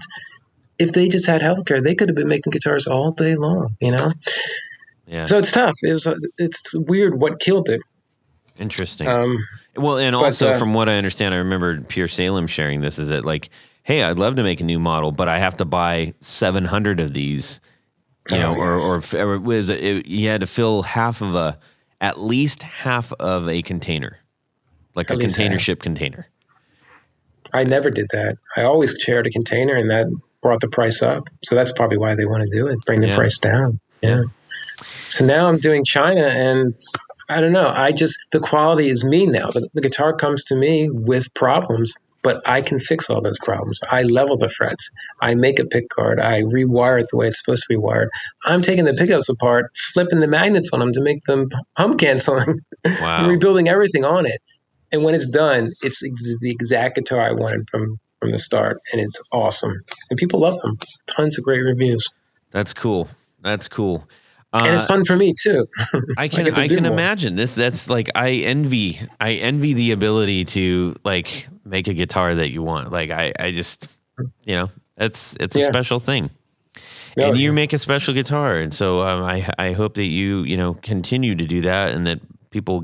if they just had health care, they could have been making guitars all day long, Yeah. So it's tough. It's weird what killed it. Interesting. Well, and also from what I understand, I remember Pure Salem sharing this, is that like, hey, I'd love to make a new model, but I have to buy 700 of these, or was it, you had to fill at least half of a container, like a container ship container. I never did that. I always shared a container, and that brought the price up. So that's probably why they want to do it, bring the price down. Yeah. So now I'm doing China, and I don't know. The quality is me now. The guitar comes to me with problems, but I can fix all those problems. I level the frets. I make a pick guard. I rewire it the way it's supposed to be wired. I'm taking the pickups apart, flipping the magnets on them to make them hum canceling. Wow. I'm rebuilding everything on it. And when it's done, it's the exact guitar I wanted from the start, and it's awesome. And people love them. Tons of great reviews. That's cool. And it's fun for me too. I can imagine this. That's like I envy the ability to like make a guitar that you want. Like I just it's a special thing. And you make a special guitar, and so I hope that you continue to do that, and that people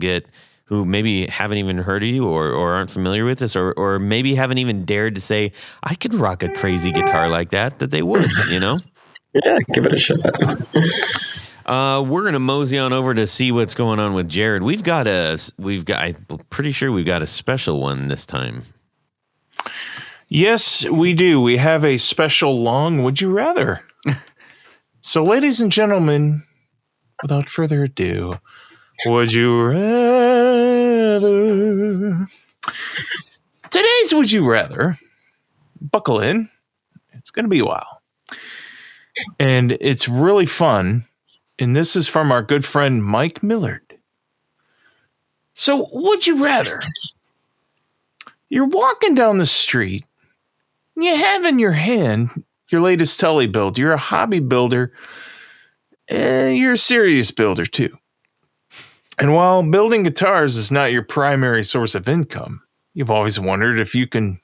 who maybe haven't even heard of you or aren't familiar with this, or maybe haven't even dared to say I could rock a crazy guitar like that they would. Yeah, give it a shot. We're gonna mosey on over to see what's going on with Jared. I'm pretty sure we've got a special one this time. Yes, we do. We have a special long Would You Rather. So, ladies and gentlemen, without further ado, would you rather? Today's Would You Rather, buckle in. It's gonna be a while, and it's really fun. And this is from our good friend Mike Millard. So, would you rather? You're walking down the street, and you have in your hand your latest telly build. You're a hobby builder. You're a serious builder, too. And while building guitars is not your primary source of income, you've always wondered if you can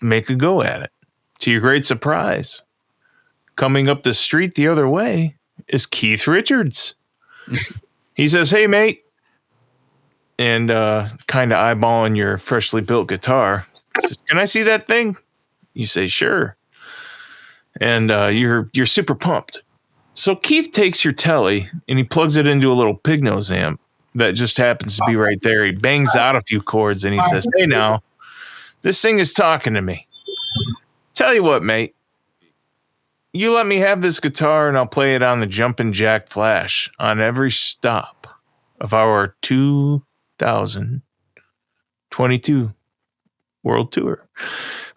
make a go at it. To your great surprise, coming up the street the other way is Keith Richards. He says, "Hey, mate," and kind of eyeballing your freshly built guitar. Says, "Can I see that thing?" You say, "Sure," and you're super pumped. So Keith takes your telly and he plugs it into a little pig nose amp that just happens to be right there. He bangs out a few chords and he says, "Hey, now, this thing is talking to me. Tell you what, mate. You let me have this guitar and I'll play it on the Jumpin' Jack Flash on every stop of our 2022 World Tour.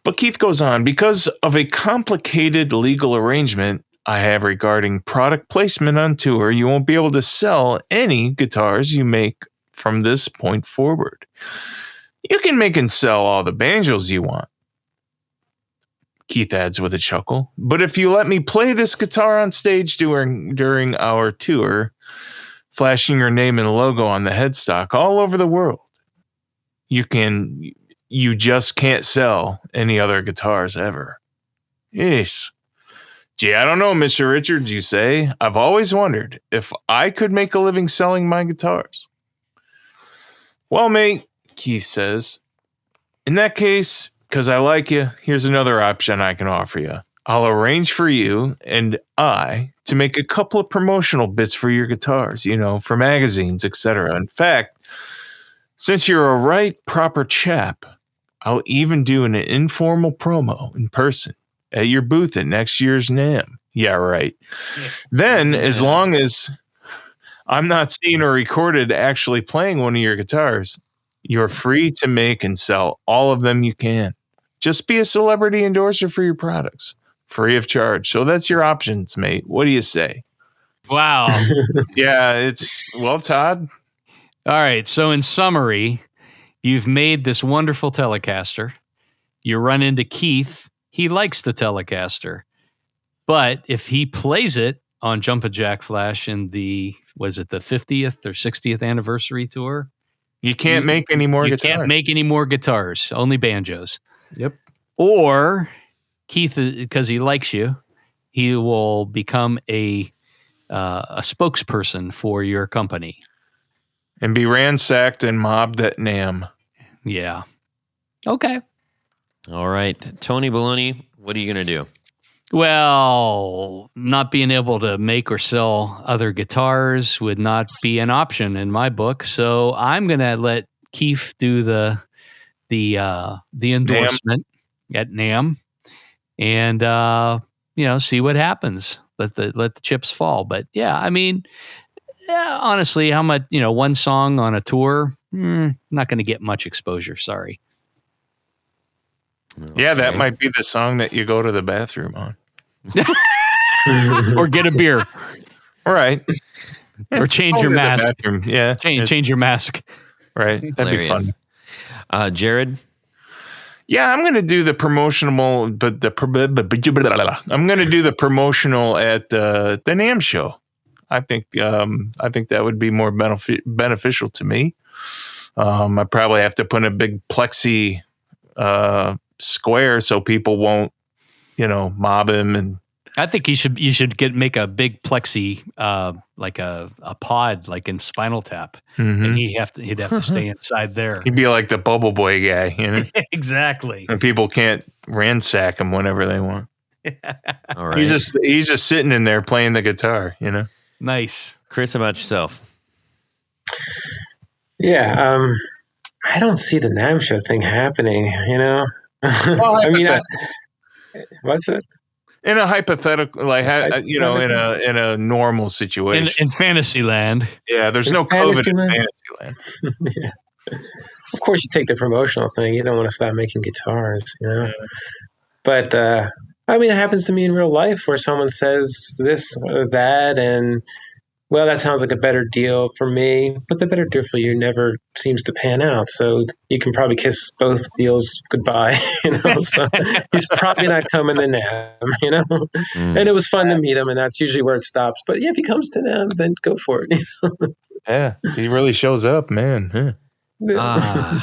But Keith goes on, because of a complicated legal arrangement I have regarding product placement on tour, you won't be able to sell any guitars you make from this point forward. You can make and sell all the banjos you want, Keith adds with a chuckle. But if you let me play this guitar on stage during our tour, flashing your name and logo on the headstock all over the world, you just can't sell any other guitars ever. Yeesh. Gee, I don't know, Mr. Richards, you say. I've always wondered if I could make a living selling my guitars. Well, mate, Keith says, in that case, because I like you, here's another option I can offer you. I'll arrange for you and I to make a couple of promotional bits for your guitars, for magazines, etc. In fact, since you're a right proper chap, I'll even do an informal promo in person at your booth at next year's NAMM. Yeah, right. Then, as long as I'm not seen or recorded actually playing one of your guitars, you're free to make and sell all of them you can. Just be a celebrity endorser for your products, free of charge. So that's your options, mate. What do you say? Wow. Yeah, Todd. All right. So in summary, you've made this wonderful Telecaster. You run into Keith. He likes the Telecaster. But if he plays it on Jumpin' Jack Flash in the 50th or 60th anniversary tour, you can't make any more guitars. You can't make any more guitars, only banjos. Yep. Or Keith, because he likes you, he will become a spokesperson for your company. And be ransacked and mobbed at NAMM. Yeah. Okay. All right. Tony Baloney, what are you going to do? Well, not being able to make or sell other guitars would not be an option in my book. So I'm going to let Keith do the endorsement at NAMM and, see what happens. Let the chips fall. But yeah, I mean, honestly, how much, one song on a tour, not going to get much exposure. Sorry. Yeah, that might be the song that you go to the bathroom on. Or get a beer. All right. Or change your mask. Yeah. Change your mask. Right. That'd be fun. Jared? Yeah, I'm going to do the promotional, I'm going to do the promotional at the NAMM show. I think that would be more beneficial to me. I probably have to put a big plexi square so people won't, mob him. And I think you should make a big plexi, like a pod, like in Spinal Tap, and he'd have to stay inside there. He'd be like the Bubble Boy guy, Exactly. And people can't ransack him whenever they want. All right. He's just sitting in there playing the guitar, Nice. Chris, about yourself? Yeah, I don't see the NAMM show thing happening, Well, I mean, what's it? In a hypothetical, like in a normal situation, in Fantasyland. Yeah, there's no COVID in Fantasyland. Yeah. Of course, you take the promotional thing. You don't want to stop making guitars, Yeah. But I mean, it happens to me in real life where someone says this or that, and well, that sounds like a better deal for me, but the better deal for you never seems to pan out. So you can probably kiss both deals goodbye, So he's probably not coming to NAMM, And it was fun to meet him, and that's usually where it stops. But yeah, if he comes to NAMM, then go for it. Yeah, he really shows up, man. Huh. I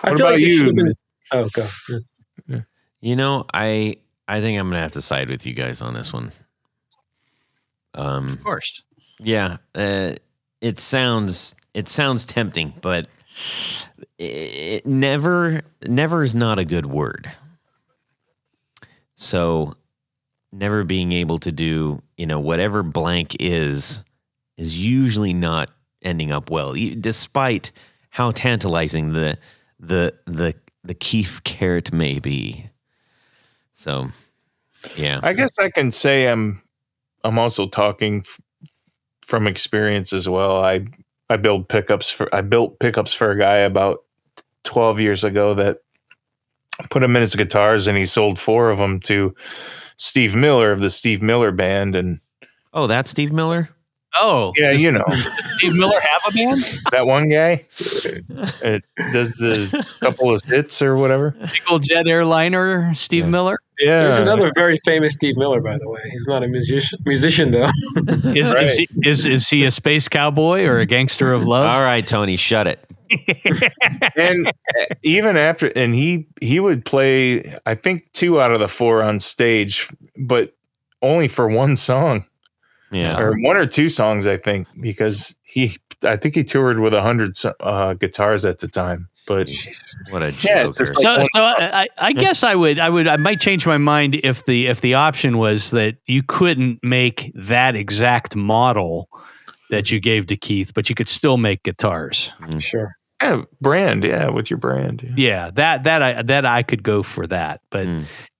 What feel about like you? Oh, go. I think I'm gonna have to side with you guys on this one. Of course. Yeah, it sounds tempting, but it never is not a good word. So, never being able to do whatever blank is usually not ending up well, despite how tantalizing the Keith carrot may be. So, Yeah. I guess I can say I'm also talking from experience as well. I built pickups for a guy about 12 years ago that put him in his guitars, and he sold 4 of them to Steve Miller of the Steve Miller Band. And Oh, that's Steve Miller? Oh, yeah, does Steve Miller have a band? that one guy does the couple of hits or whatever. Big old jet airliner, Steve Miller. Yeah, There's another very famous Steve Miller, by the way. He's not a musician though. Is he a space cowboy or a gangster of love? All right, Tony, shut it. and even after, and he would play, I think 2 out of the 4 on stage, but only for one song. Yeah. Or 1 or 2 songs, I think, because I think he toured with 100 guitars at the time. But What a joke. yeah, it's just like I guess I might change my mind if the option was that you couldn't make that exact model that you gave to Keith, but you could still make guitars. Sure. brand, with your brand. Yeah, that I could go for that, but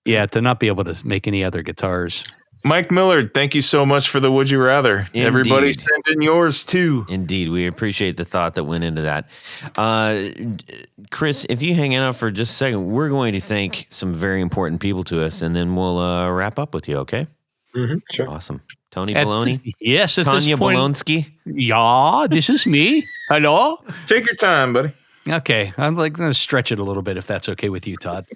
yeah, to not be able to make any other guitars. Mike Millard, thank you so much for the Would You Rather. Indeed. Everybody send in yours too. Indeed, we appreciate the thought that went into that. Chris, if you hang out for just a second, we're going to thank some very important people to us, and then we'll wrap up with you, okay? Mm-hmm, sure. Awesome. Tony Baloney? Yes, at Tanya this point. Balonsky? Yeah, this is me. Hello? Take your time, buddy. Okay, I'm going to stretch it a little bit if that's okay with you, Todd.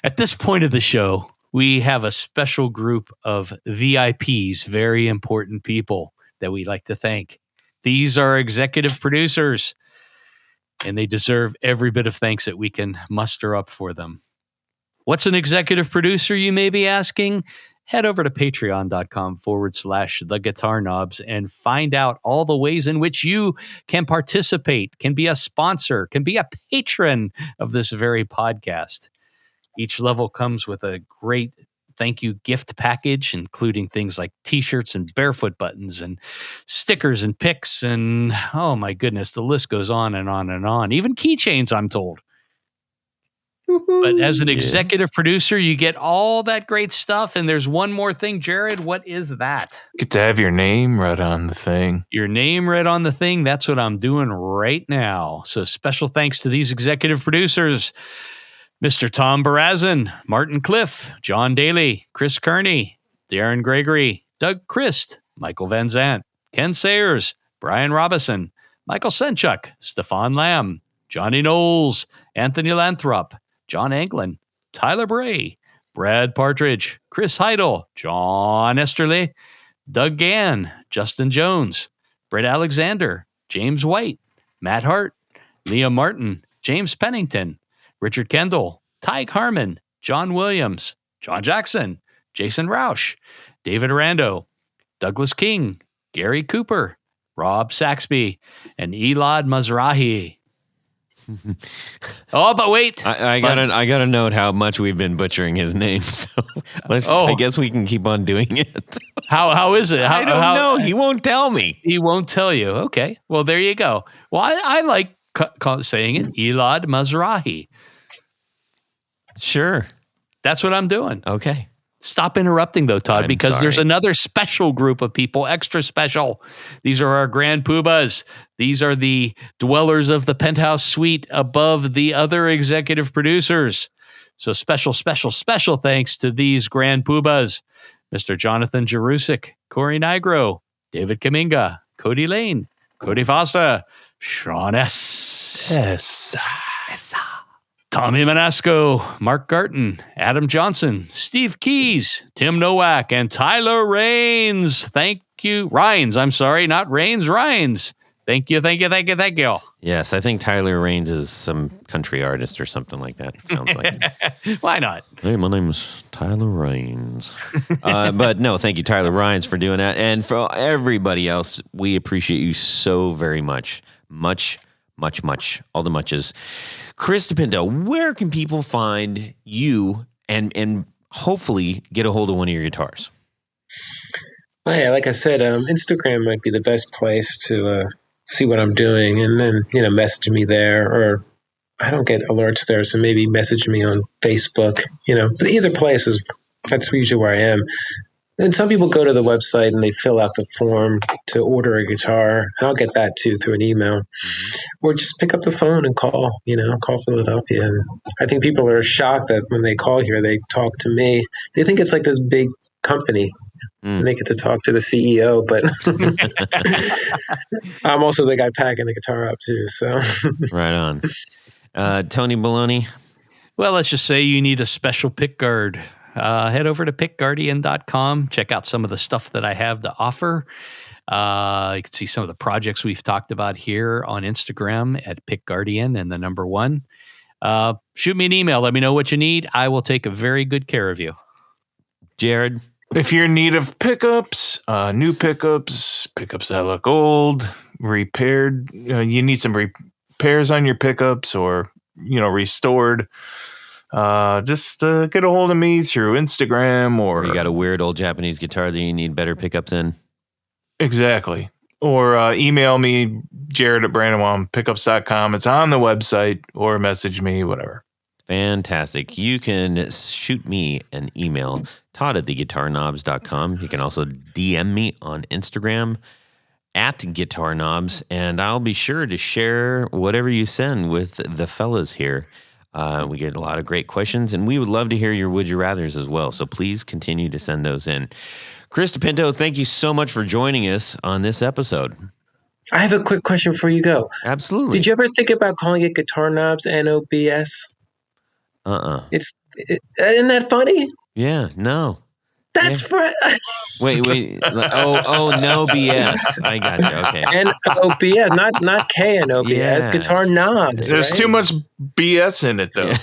At this point of the show, we have a special group of VIPs, very important people that we like to thank. These are executive producers, and they deserve every bit of thanks that we can muster up for them. What's an executive producer, you may be asking? Head over to patreon.com/The Guitar Knobs and find out all the ways in which you can participate, can be a sponsor, can be a patron of this very podcast. Each level comes with a great thank you gift package, including things like t-shirts and barefoot buttons and stickers and picks. And oh my goodness, the list goes on and on and on. Even keychains, I'm told. But as an executive producer, you get all that great stuff. And there's one more thing, Jared. What is that? Get to have your name right on the thing. Your name right on the thing. That's what I'm doing right now. So special thanks to these executive producers. Mr. Tom Barazin, Martin Cliff, John Daly, Chris Kearney, Darren Gregory, Doug Christ, Michael Van Zant, Ken Sayers, Brian Robison, Michael Senchuk, Stefan Lamb, Johnny Knowles, Anthony Lathrop, John Anglin, Tyler Bray, Brad Partridge, Chris Heidel, John Esterly, Doug Gann, Justin Jones, Brett Alexander, James White, Matt Hart, Liam Martin, James Pennington, Richard Kendall, Tyke Harmon, John Williams, John Jackson, Jason Roush, David Arando, Douglas King, Gary Cooper, Rob Saxby, and Elad Mizrahi. Oh, but wait! I gotta note how much we've been butchering his name. So I guess we can keep on doing it. How is it? I don't know. He won't tell me. He won't tell you. Okay. Well, there you go. Well, I like saying it. Elad Mizrahi. Sure. That's what I'm doing. Okay. Stop interrupting, though, Todd, because there's another special group of people, extra special. These are our grand poobahs. These are the dwellers of the penthouse suite above the other executive producers. So special thanks to these grand poobahs. Mr. Jonathan Jerusik, Corey Nigro, David Kaminga, Cody Lane, Cody Fossa, Sean S. Tommy Manasco, Mark Garton, Adam Johnson, Steve Keys, Tim Nowak, and Tyler Raines. Thank you. Rhines, I'm sorry, not Raines, Rhines. Thank you. Yes, I think Tyler Raines is some country artist or something like that. It sounds like. Why not? Hey, my name's Tyler Raines. But no, thank you, Tyler Raines, for doing that. And for everybody else, we appreciate you so very much. Much. All the muches. Chris DiPinto, where can people find you and hopefully get a hold of one of your guitars? Well, yeah, like I said, Instagram might be the best place to see what I'm doing, and then message me there. Or I don't get alerts there, so maybe message me on Facebook. But either place that's usually where I am. And some people go to the website and they fill out the form to order a guitar, and I'll get that too through an email. Or just pick up the phone and call Philadelphia. And I think people are shocked that when they call here, they talk to me. They think it's like this big company. And they get to talk to the CEO, but I'm also the guy packing the guitar up too. So right on. Tony Baloney. Well, let's just say you need a special pick guard. Head over to pickguardian.com. Check out some of the stuff that I have to offer. You can see some of the projects we've talked about here on Instagram at pickguardian and the number 1. Shoot me an email. Let me know what you need. I will take very good care of you. Jared. If you're in need of pickups, new pickups that look old, repaired, you need some repairs on your pickups or, restored, just get a hold of me through Instagram or you got a weird old Japanese guitar that you need better pickups in. Exactly. Or email me, jared@brandonwalmpickups.com. It's on the website, or message me, whatever. Fantastic. You can shoot me an email, Todd@theguitarknobs.com. You can also DM me on Instagram @guitarknobs, and I'll be sure to share whatever you send with the fellas here. We get a lot of great questions, and we would love to hear your would you rathers as well. So please continue to send those in. Chris DiPinto, thank you so much for joining us on this episode. I have a quick question before you go. Absolutely. Did you ever think about calling it Guitar Knobs, NOBS? Isn't that funny? Yeah, no. That's for Wait. Oh, no BS. I got you. Okay. NOBS, not KNOBS. Yeah. Guitar Knobs. There's right? too much BS in it, though.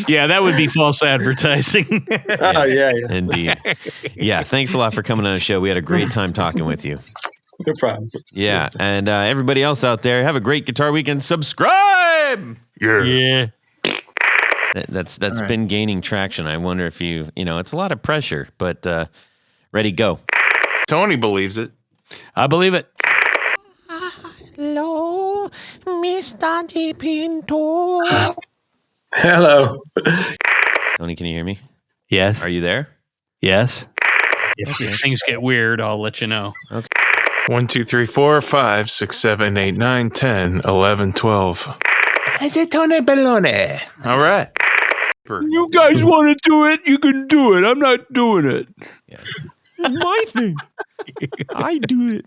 Yeah, that would be false advertising. Oh, yeah. Indeed. Yeah, thanks a lot for coming on the show. We had a great time talking with you. No problem. Yeah, and everybody else out there, have a great Guitar Weekend. Subscribe! Yeah. That's right. been gaining traction. I wonder if it's a lot of pressure, but ready, go. Tony believes it. I believe it. Hello, Mr. DiPinto. Hello. Tony, can you hear me? Yes. Are you there? Yes. If things get weird, I'll let you know. Okay. 1, 2, 3, 4, 5, 6, 7, 8, 9, 10, 11, 12. Is it Tony Baloney? All right. You guys want to do it? You can do it. I'm not doing it. Yes. It's my thing. I do it.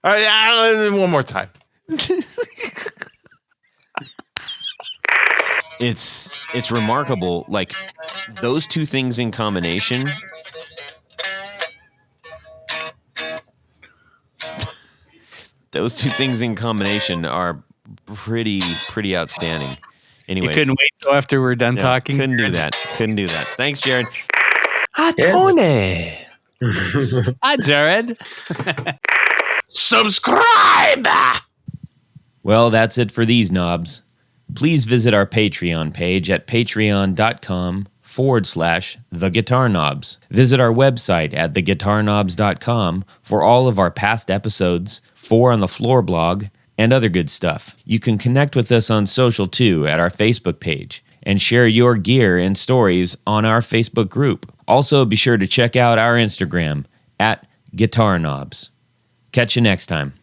All right, one more time. It's remarkable, like those two things in combination. Those two things in combination are pretty outstanding. Anyways, You couldn't wait till after we're done talking? Couldn't do that. Thanks, Jared. Tony. Hi, Jared. Subscribe. Well, that's it for these knobs. Please visit our Patreon page at patreon.com/theguitarknobs. Visit our website at theguitarknobs.com for all of our past episodes, 4 on the Floor blog, and other good stuff. You can connect with us on social too at our Facebook page and share your gear and stories on our Facebook group. Also, be sure to check out our Instagram at Guitar Knobs. Catch you next time.